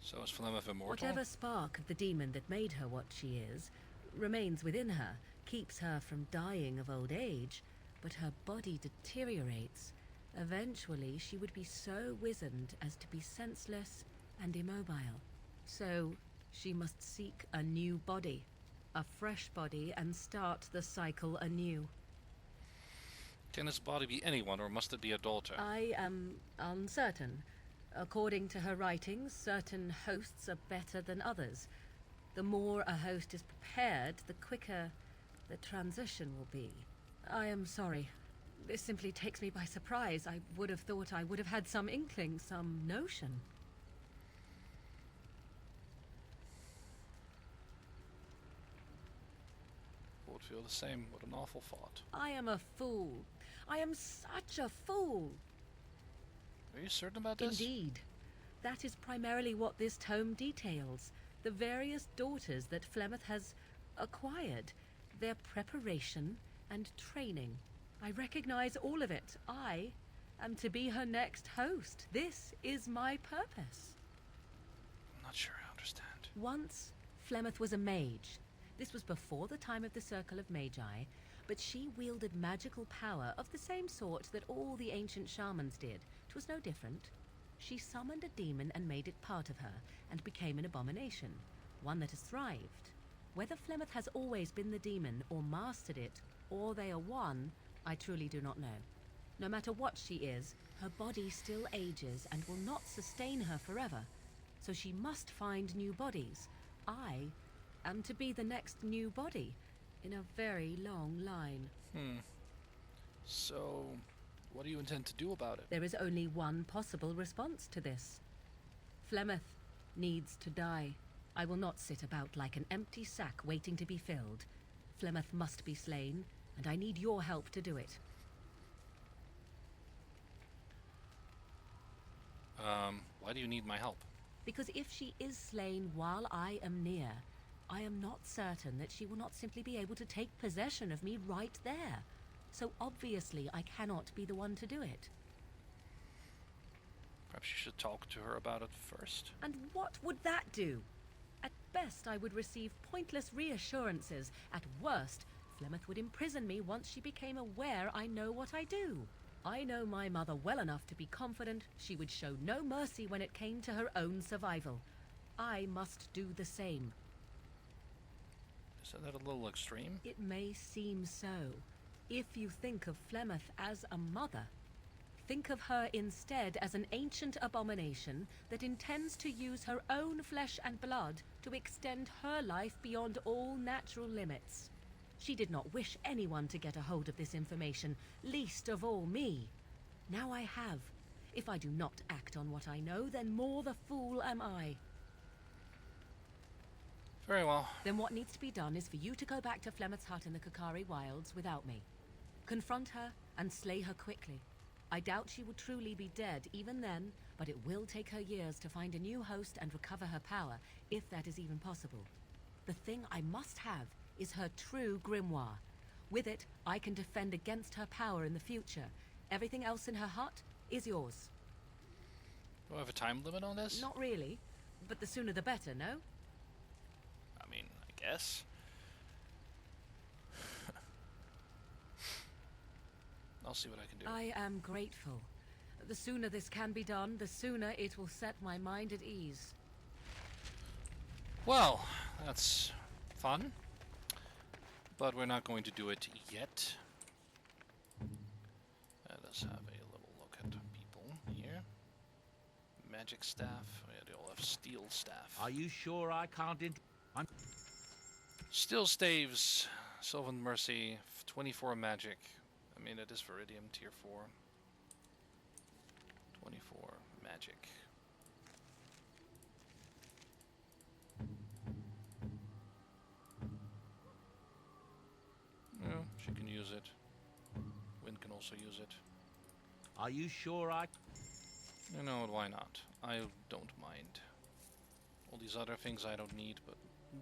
So is Flemeth immortal? Whatever spark of the demon that made her what she is remains within her, keeps her from dying of old age, but her body deteriorates. Eventually, she would be so wizened as to be senseless and immobile. So, she must seek a new body, a fresh body, and start the cycle anew. Can this body be anyone, or must it be a daughter? I am uncertain. According to her writings, certain hosts are better than others. The more a host is prepared, the quicker the transition will be. I am sorry. This simply takes me by surprise. I would have thought I would have had some inkling, some notion. Would feel the same. What an awful thought. I am a fool. I am such a fool. Are you certain about this? Indeed. That is primarily what this tome details. the various daughters that Flemeth has acquired, their preparation and training. I recognize all of it. I am to be her next host. This is my purpose. I'm not sure I understand. Once, Flemeth was a mage. This was before the time of the Circle of Magi, but she wielded magical power of the same sort that all the ancient shamans did. 'Twas no different. She summoned a demon and made it part of her, and became an abomination, one that has thrived. Whether Flemeth has always been the demon, or mastered it, or they are one, I truly do not know. No matter what she is, her body still ages and will not sustain her forever. So she must find new bodies. I am to be the next new body in a very long line. So, what do you intend to do about it? There is only one possible response to this. Flemeth needs to die. I will not sit about like an empty sack waiting to be filled. Flemeth must be slain, and I need your help to do it. Why do you need my help? Because if she is slain while I am near, I am not certain that she will not simply be able to take possession of me right there. So obviously I cannot be the one to do it. Perhaps you should talk to her about it first. And what would that do? At best, I would receive pointless reassurances. At worst, Flemeth would imprison me once she became aware I know what I do. I know my mother well enough to be confident she would show no mercy when it came to her own survival. I must do the same. Isn't that a little extreme? It may seem so. If you think of Flemeth as a mother, think of her instead as an ancient abomination that intends to use her own flesh and blood to extend her life beyond all natural limits. She did not wish anyone to get a hold of this information, least of all me. Now I have. If I do not act on what I know, then more the fool am I. Very well. Then what needs to be done is for you to go back to Flemeth's hut in the Kakari Wilds without me. Confront her and slay her quickly. I doubt she will truly be dead even then, but it will take her years to find a new host and recover her power, if that is even possible. The thing I must have is her true grimoire. With it, I can defend against her power in the future. Everything else in her hut is yours. Do I have a time limit on this? Not really, but the sooner the better, no? I mean, I guess. I'll see what I can do. I am grateful. The sooner this can be done, the sooner it will set my mind at ease. Well, that's fun. But we're not going to do it yet. Let's have a little look at people here. Magic staff. Oh, yeah, they all have steel staff. Are you sure I can't I'm Steel staves. Sylvan Mercy. 24 magic. I mean, it is Viridium tier 4. 24 magic. Yeah, she can use it. Wind can also use it. Are you sure I You know what, why not? I don't mind. All these other things I don't need, but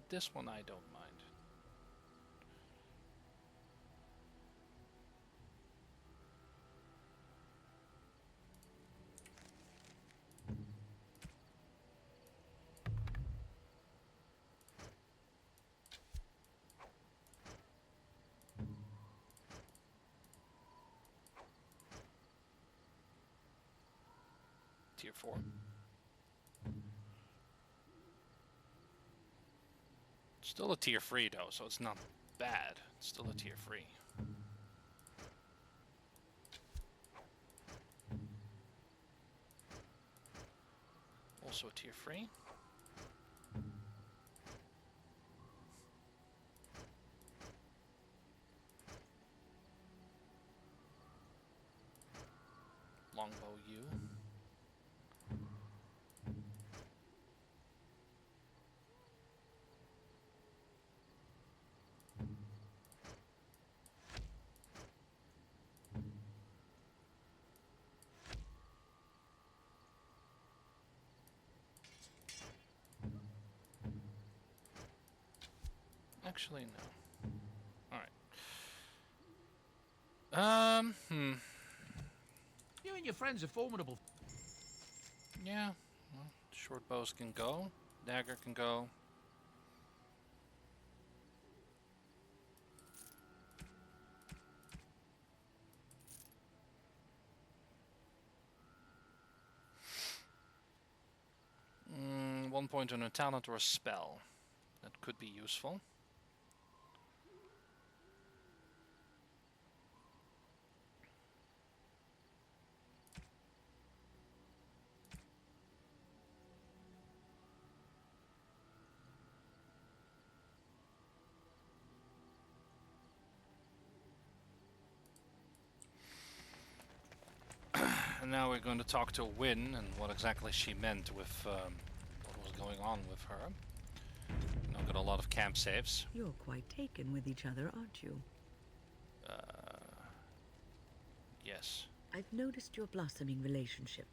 this one I don't mind. Tier 4. Still a tier 3 though, so it's not bad. It's still a tier 3. Also a tier 3. Longbow U. Actually, no. Alright. You and your friends are formidable. Yeah. Well, short bows can go. Dagger can go. One point on a talent or a spell. That could be useful. And now we're going to talk to Wynne and what exactly she meant with what was going on with her. Now got a lot of camp saves. You're quite taken with each other, aren't you? Yes. I've noticed your blossoming relationship,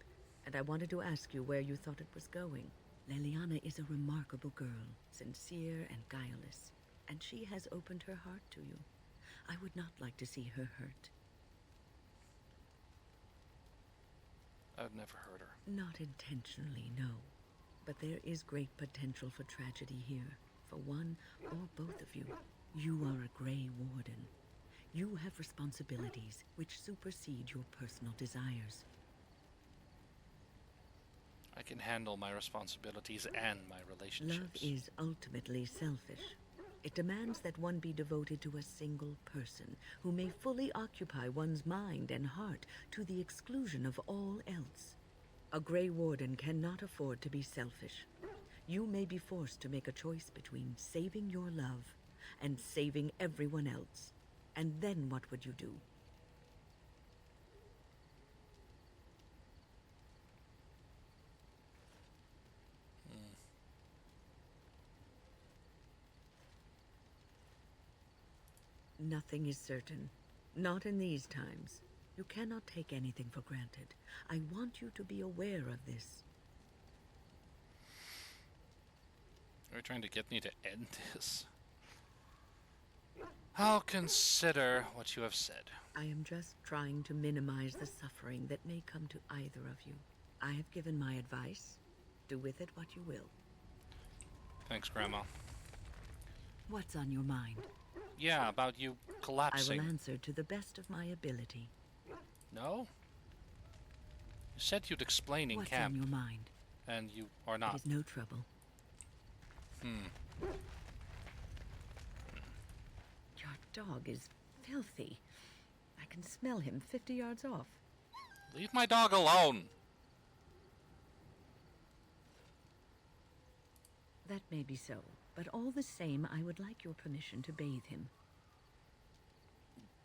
and I wanted to ask you where you thought it was going. Leliana is a remarkable girl, sincere and guileless, and she has opened her heart to you. I would not like to see her hurt. I've never heard her. Not intentionally, no. But there is great potential for tragedy here, for one or both of you. You are a Grey Warden. You have responsibilities which supersede your personal desires. I can handle my responsibilities and my relationships. Love is ultimately selfish. It demands that one be devoted to a single person who may fully occupy one's mind and heart to the exclusion of all else. A Grey Warden cannot afford to be selfish. You may be forced to make a choice between saving your love and saving everyone else. And then what would you do? Nothing is certain. Not in these times. You cannot take anything for granted. I want you to be aware of this. Are you trying to get me to end this? I'll consider what you have said. I am just trying to minimize the suffering that may come to either of you. I have given my advice. Do with it what you will. Thanks, Grandma. What's on your mind? Yeah, about you I collapsing. will answer to the best of my ability. No? You said you'd explain in What's camp, on your mind? and you are It not. is no trouble. Your dog is filthy. I can smell him 50 yards off. Leave my dog alone! That may be so, but all the same, I would like your permission to bathe him.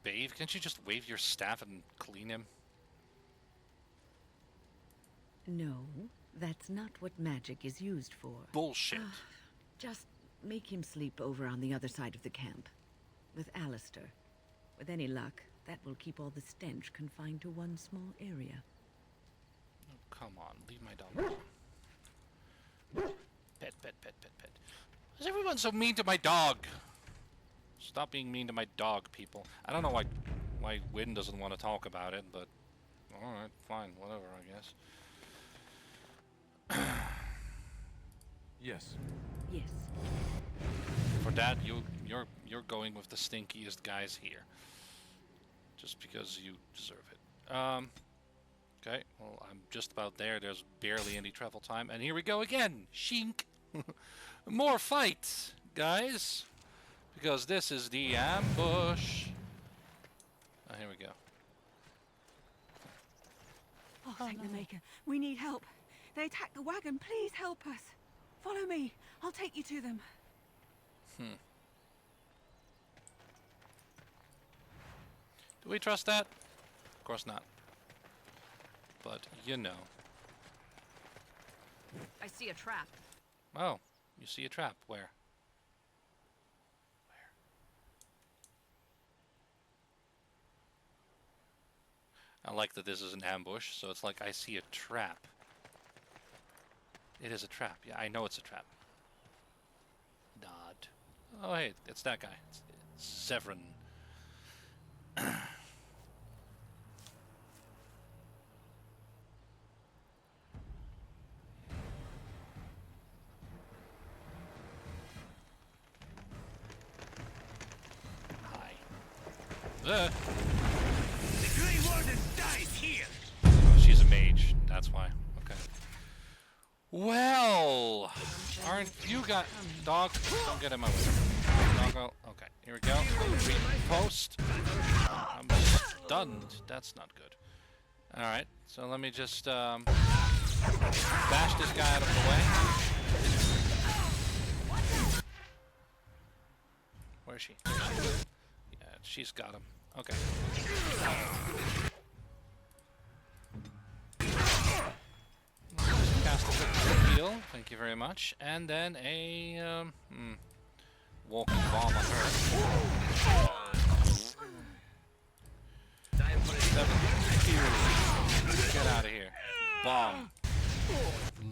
Bathe? Can't you just wave your staff and clean him? No, that's not what magic is used for. Bullshit. Just make him sleep over on the other side of the camp. With Alistair. With any luck, that will keep all the stench confined to one small area. Oh, come on, leave my dog alone. Pet, pet, pet, pet, pet. Why is everyone so mean to my dog? Stop being mean to my dog, people. I don't know why Wynne doesn't want to talk about it, but alright, fine, whatever, I guess. Yes. Yes. For that, you're going with the stinkiest guys here. Just because you deserve it. Okay, well, I'm just about there. There's barely any travel time. And here we go again. Shink. More fights, guys. Because this is the ambush. Oh, here we go. Oh, thank the Maker. We need help. They attacked the wagon. Please help us. Follow me. I'll take you to them. Do we trust that? Of course not. But, you know. I see a trap. Oh, you see a trap. Where? I like that this is an ambush, so it's like I see a trap. It is a trap. Yeah, I know it's a trap. Nod. Oh, hey, it's that guy. It's Severin. Hi. The Grey Warden dies here. She's a mage. That's why. Okay. Well, aren't you got dog? Don't get in my way. Doggo. Okay, here we go. Post. I'm stunned. That's not good. All right. So let me just bash this guy out of the way. Where is she? Yeah, she's got him. Okay. Cast a quick heal. Thank you very much. And then a walking bomb on her. Get out of here. Bomb.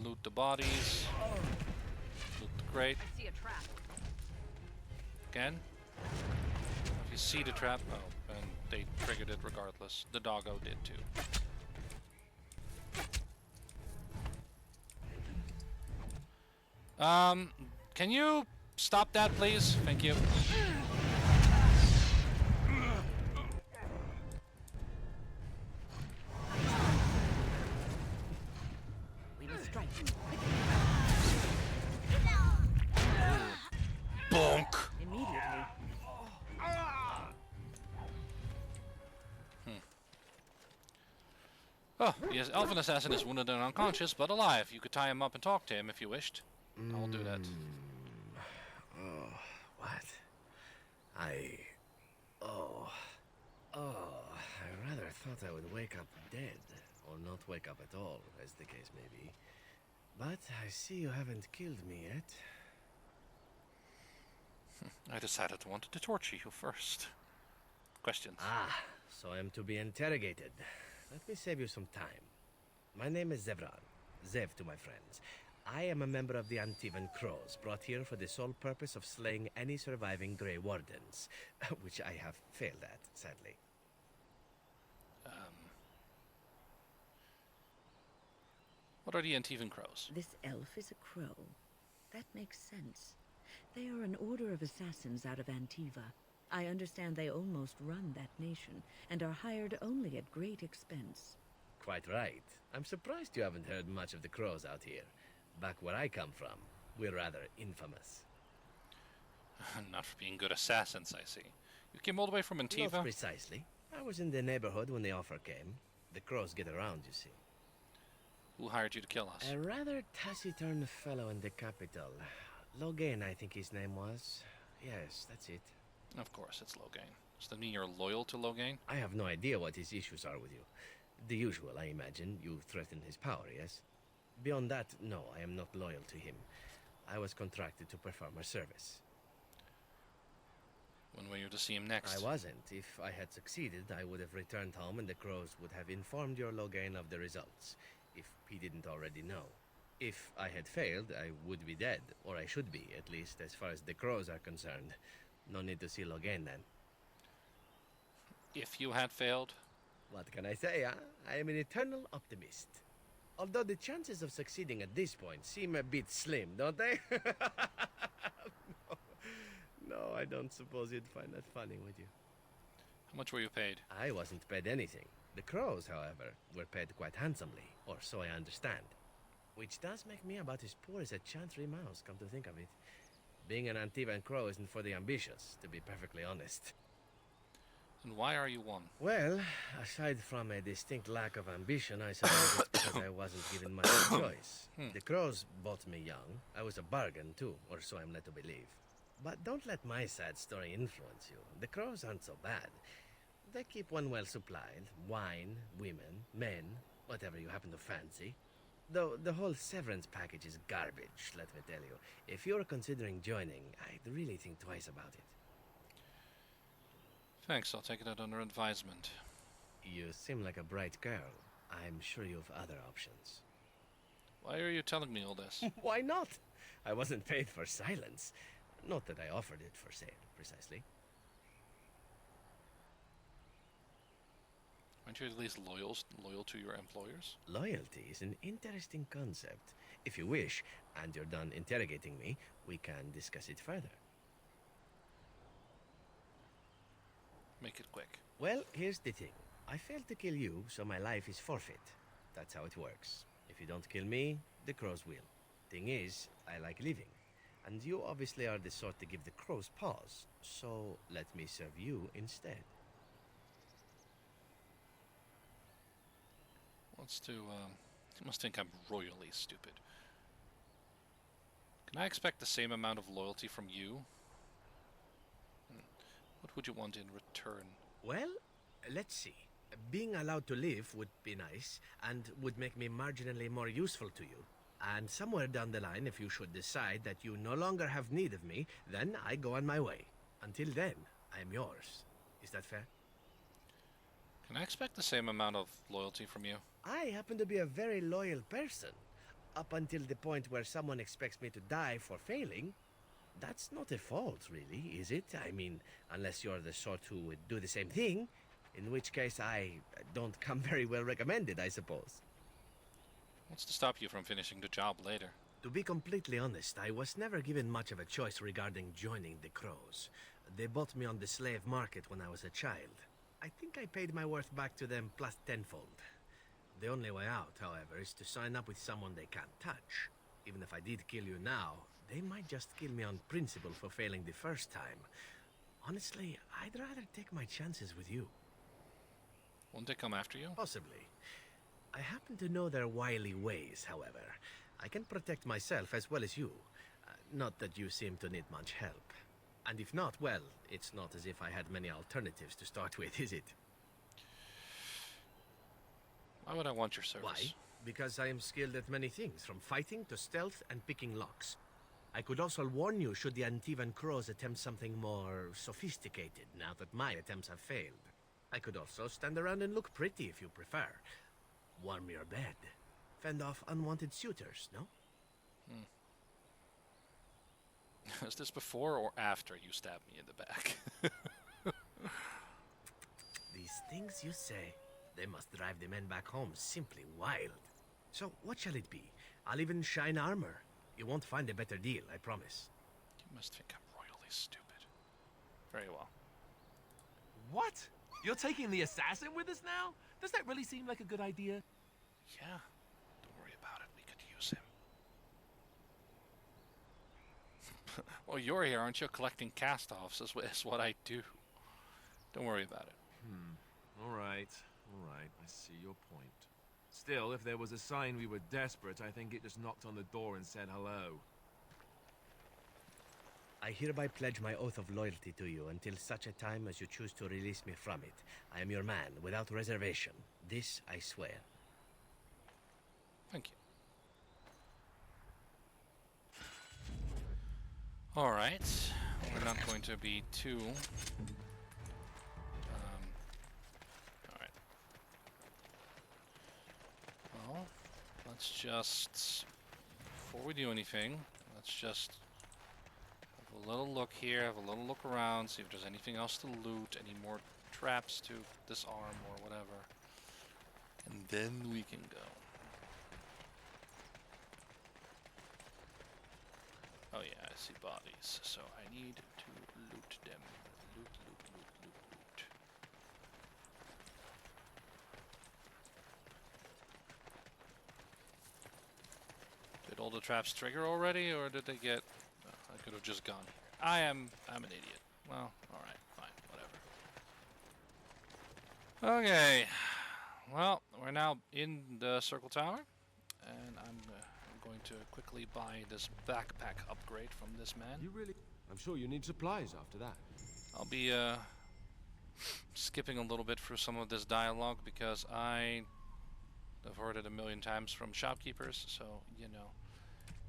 Loot the bodies. Loot the crate. I see a trap. Again. If you see the trap, oh, and they triggered it regardless. The doggo did too. Can you stop that, please? Thank you. We must strike. Bonk. Immediately. Oh, yes, elven assassin is wounded and unconscious, but alive. You could tie him up and talk to him if you wished. I'll do that. Oh, what? I rather thought I would wake up dead, or not wake up at all, as the case may be. But I see you haven't killed me yet. I decided I wanted to torture you first. Questions? Ah, so I am to be interrogated. Let me save you some time. My name is Zevran. Zev to my friends. I am a member of the Antivan Crows, brought here for the sole purpose of slaying any surviving Grey Wardens, which I have failed at, sadly. What are the Antivan Crows? This elf is a crow. That makes sense. They are an order of assassins out of Antiva. I understand they almost run that nation, and are hired only at great expense. Quite right. I'm surprised you haven't heard much of the Crows out here. Back where I come from, we're rather infamous. Not for being good assassins, I see. You came all the way from Antiva? Not precisely. I was in the neighborhood when the offer came. The Crows get around, you see. Who hired you to kill us? A rather taciturn fellow in the capital. Logain, I think his name was. Yes, that's it. Of course, it's Logain. Does that mean you're loyal to Logain? I have no idea what his issues are with you. The usual, I imagine. You threaten his power, yes? Beyond that, no, I am not loyal to him. I was contracted to perform a service. When were you to see him next? I wasn't. If I had succeeded, I would have returned home and the Crows would have informed your Logain of the results, if he didn't already know. If I had failed, I would be dead, or I should be, at least as far as the Crows are concerned. No need to see Logain then. If you had failed? What can I say, huh? I am an eternal optimist. Although the chances of succeeding at this point seem a bit slim, don't they? No, I don't suppose you'd find that funny, would you? How much were you paid? I wasn't paid anything. The Crows, however, were paid quite handsomely, or so I understand. Which does make me about as poor as a chantry mouse, come to think of it. Being an Antivan Crow isn't for the ambitious, to be perfectly honest. And why are you one? Well, aside from a distinct lack of ambition, I suppose it's because I wasn't given much of a choice. The Crows bought me young. I was a bargain, too, or so I'm led to believe. But don't let my sad story influence you. The Crows aren't so bad. They keep one well supplied. Wine, women, men, whatever you happen to fancy. Though the whole severance package is garbage, let me tell you. If you're considering joining, I'd really think twice about it. Thanks, I'll take it under advisement. You seem like a bright girl. I'm sure you've other options. Why are you telling me all this? Why not? I wasn't paid for silence. Not that I offered it for sale, precisely. Aren't you at least loyal to your employers? Loyalty is an interesting concept. If you wish, and you're done interrogating me, we can discuss it further. Make it quick. Well, here's the thing. I failed to kill you, so my life is forfeit. That's how it works. If you don't kill me, the crows will. Thing is, I like living. And you obviously are the sort to give the crows pause, so let me serve you instead. You must think I'm royally stupid. Can I expect the same amount of loyalty from you? What would you want in return? Well, let's see. Being allowed to live would be nice, and would make me marginally more useful to you. And somewhere down the line, if you should decide that you no longer have need of me, then I go on my way. Until then, I am yours. Is that fair? Can I expect the same amount of loyalty from you? I happen to be a very loyal person. Up until the point where someone expects me to die for failing. That's not a fault, really, is it? I mean, unless you're the sort who would do the same thing, in which case I don't come very well recommended, I suppose. What's to stop you from finishing the job later? To be completely honest, I was never given much of a choice regarding joining the Crows. They bought me on the slave market when I was a child. I think I paid my worth back to them plus tenfold. The only way out, however, is to sign up with someone they can't touch. Even if I did kill you now, they might just kill me on principle for failing the first time. Honestly, I'd rather take my chances with you. Won't they come after you? Possibly. I happen to know their wily ways, however. I can protect myself as well as you. Not that you seem to need much help. And if not, well, it's not as if I had many alternatives to start with, is it? Why would I want your service? Why? Because I am skilled at many things, from fighting to stealth and picking locks. I could also warn you should the Antivan Crows attempt something more sophisticated, now that my attempts have failed. I could also stand around and look pretty if you prefer. Warm your bed. Fend off unwanted suitors, no? Is this before or after you stabbed me in the back? These things you say, they must drive the men back home simply wild. So, what shall it be? I'll even shine armor. You won't find a better deal, I promise. You must think I'm royally stupid. Very well. What? You're taking the assassin with us now? Does that really seem like a good idea? Yeah. Don't worry about it. We could use him. Well, you're here, aren't you? Collecting cast-offs is what I do. Don't worry about it. All right. I see your point. Still, if there was a sign we were desperate, I think it just knocked on the door and said hello. I hereby pledge my oath of loyalty to you until such a time as you choose to release me from it. I am your man, without reservation. This I swear. Thank you. Alright. We're not going to be too... Alright. Well, let's just... Before we do anything, let's just... have a little look here, have a little look around, see if there's anything else to loot, any more traps to disarm or whatever. And then we can go. Oh yeah, I see bodies, so I need to loot them. Loot. Did all the traps trigger already, or did they get... I could have just gone here. I'm an idiot. Well, alright, fine, whatever. Okay. Well, we're now in the Circle Tower, and I'm going to quickly buy this backpack upgrade from this man. I'm sure you need supplies after that. I'll be skipping a little bit through some of this dialogue because I have heard it a million times from shopkeepers, so you know,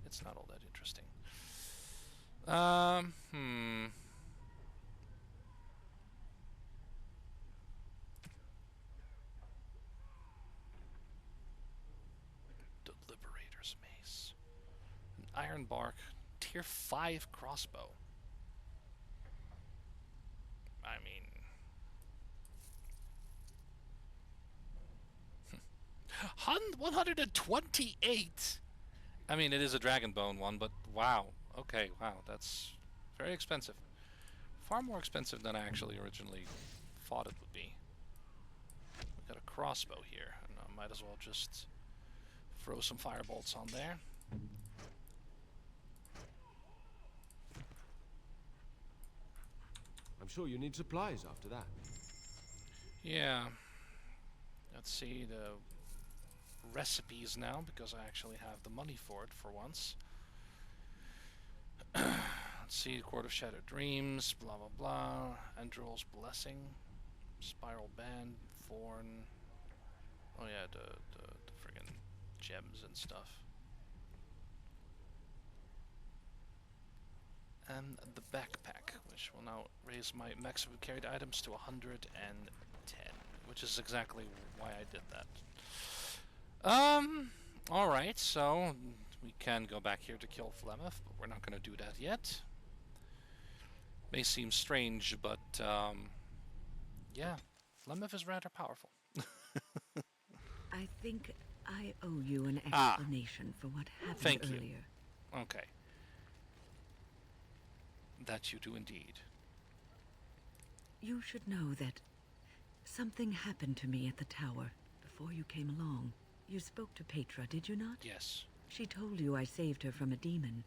it's not all that interesting. The Liberator's Mace. An iron bark, tier 5 crossbow. I mean... 128! I mean, it is a dragon bone one, but wow. Okay, wow, that's very expensive. Far more expensive than I actually originally thought it would be. We got a crossbow here, and I might as well just throw some firebolts on there. I'm sure you need supplies after that. Yeah. Let's see the recipes now, because I actually have the money for it for once. Let's see, Court of Shattered Dreams, blah blah blah, Androl's Blessing, Spiral Band, Thorn. Oh yeah, the friggin' gems and stuff. And the backpack, which will now raise my maximum carried items to 110, which is exactly why I did that. Alright, so we can go back here to kill Flemeth, but we're not going to do that yet. May seem strange, but yeah, Flemeth is rather powerful. I think I owe you an explanation for what happened earlier. Thank you. Okay. That you do indeed. You should know that something happened to me at the tower before you came along. You spoke to Petra, did you not? Yes. She told you I saved her from a demon.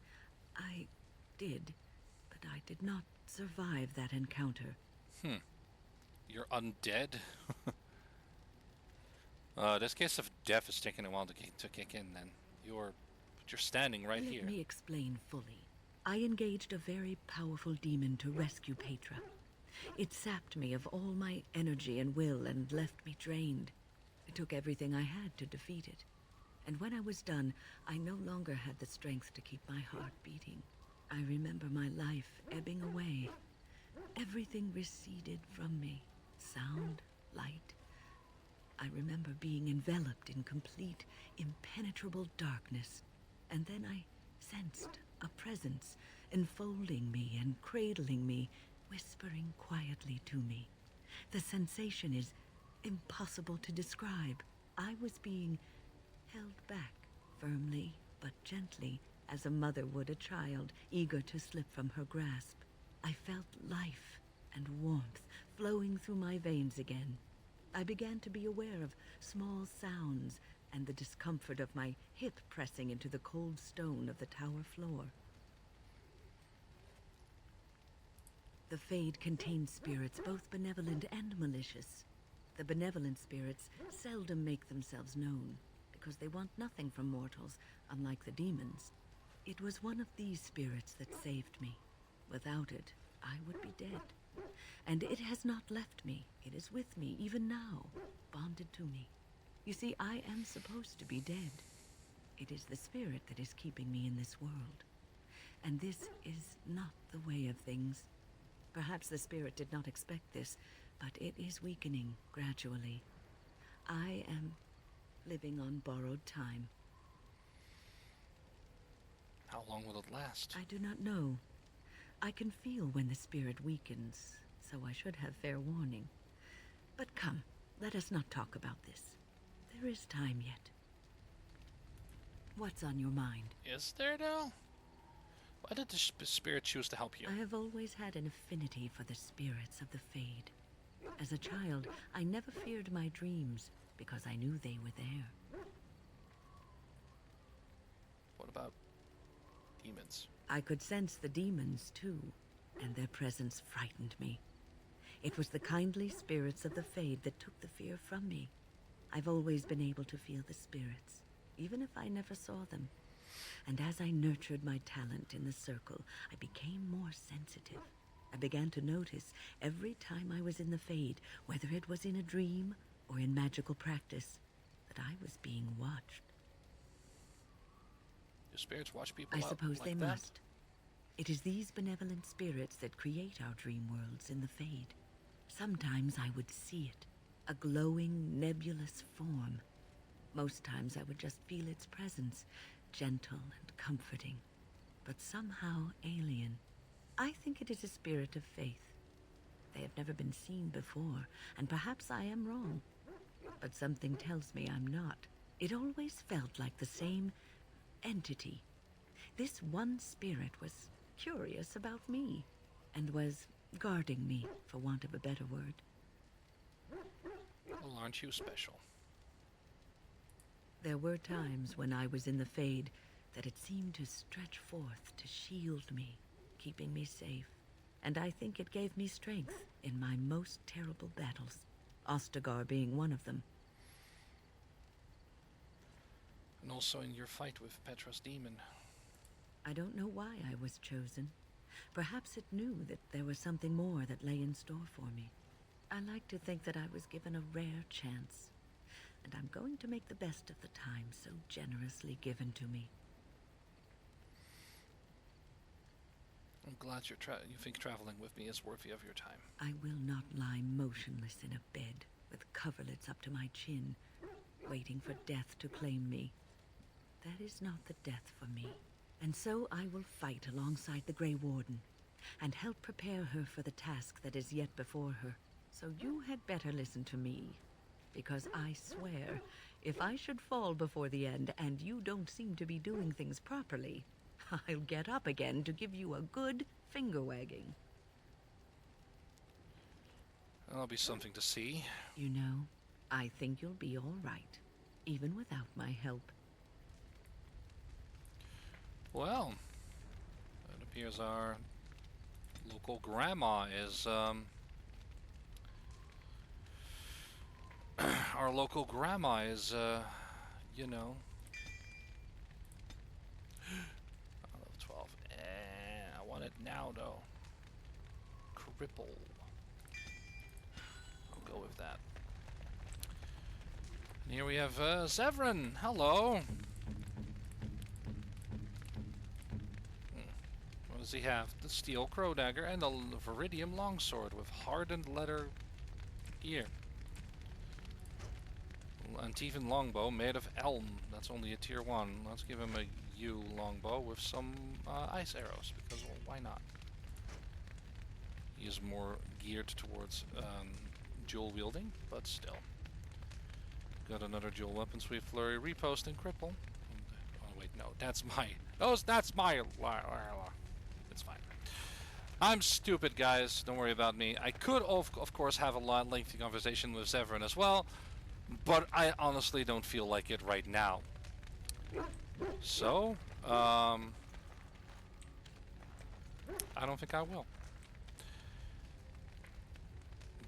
I did, but I did not survive that encounter. You're undead? This case of death is taking a while to kick in then. You're standing right here. Let me explain fully. I engaged a very powerful demon to rescue Petra. It sapped me of all my energy and will and left me drained. It took everything I had to defeat it. And when I was done, I no longer had the strength to keep my heart beating. I remember my life ebbing away. Everything receded from me. Sound, light. I remember being enveloped in complete, impenetrable darkness. And then I sensed a presence enfolding me and cradling me, whispering quietly to me. The sensation is impossible to describe. I was being held back, firmly but gently, as a mother would a child, eager to slip from her grasp. I felt life and warmth flowing through my veins again. I began to be aware of small sounds and the discomfort of my hip pressing into the cold stone of the tower floor. The Fade contains spirits both benevolent and malicious. The benevolent spirits seldom make themselves known, because they want nothing from mortals, unlike the demons. It was one of these spirits that saved me. Without it, I would be dead. And it has not left me. It is with me, even now, bonded to me. You see, I am supposed to be dead. It is the spirit that is keeping me in this world. And this is not the way of things. Perhaps the spirit did not expect this, but it is weakening gradually. I am living on borrowed time. How long will it last? I do not know. I can feel when the spirit weakens, so I should have fair warning. But come, let us not talk about this. There is time yet. What's on your mind? Is there now? Why did the spirit choose to help you? I have always had an affinity for the spirits of the Fade. As a child, I never feared my dreams because I knew they were there. What about demons? I could sense the demons, too, and their presence frightened me. It was the kindly spirits of the Fade that took the fear from me. I've always been able to feel the spirits, even if I never saw them. And as I nurtured my talent in the circle, I became more sensitive. I began to notice every time I was in the Fade, whether it was in a dream or in magical practice, that I was being watched. Do spirits watch people? I suppose like they that? must. It is these benevolent spirits that create our dream worlds in the Fade. Sometimes I would see it, a glowing, nebulous form. Most times I would just feel its presence, gentle and comforting, but somehow alien. I think it is a spirit of faith. They have never been seen before, and perhaps I am wrong. But something tells me I'm not. It always felt like the same entity. This one spirit was curious about me, and was guarding me, for want of a better word. Well, aren't you special? There were times when I was in the Fade that it seemed to stretch forth to shield me, keeping me safe. And I think it gave me strength in my most terrible battles, Ostagar being one of them. And also in your fight with Petra's demon. I don't know why I was chosen. Perhaps it knew that there was something more that lay in store for me. I like to think that I was given a rare chance, and I'm going to make the best of the time so generously given to me. I'm glad you think traveling with me is worthy of your time. I will not lie motionless in a bed with coverlets up to my chin, waiting for death to claim me. That is not the death for me. And so I will fight alongside the Grey Warden, and help prepare her for the task that is yet before her. So you had better listen to me, because I swear, if I should fall before the end and you don't seem to be doing things properly, I'll get up again to give you a good finger-wagging. That'll be something to see. You know, I think you'll be all right, even without my help. Well, it appears our local grandma is, our local grandma is, you know, level 12. I want it now, though. Cripple. I'll go with that. And here we have, Severin. Hello. What does he have? The steel crow dagger and the viridium longsword with hardened leather gear. Antivan longbow made of elm. That's only a tier 1. Let's give him a U longbow with some ice arrows, because, well, why not? He is more geared towards dual wielding, but still. Got another dual weapon, sweep flurry, repost, and cripple. Oh wait, no, that's my. That's my. It's fine. I'm stupid, guys. Don't worry about me. I could, of course, have a lengthy conversation with Severin as well, but I honestly don't feel like it right now. So, I don't think I will.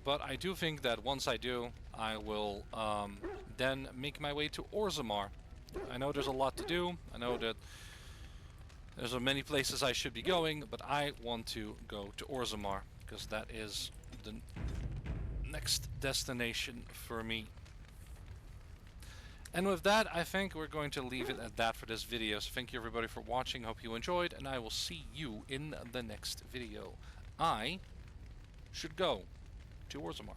But I do think that once I do, I will then make my way to Orzammar. I know there's a lot to do. I know that there's many places I should be going, but I want to go to Orzammar, because that is the next destination for me. And with that, I think we're going to leave it at that for this video. So thank you everybody for watching. Hope you enjoyed, and I will see you in the next video. I should go to Orzammar.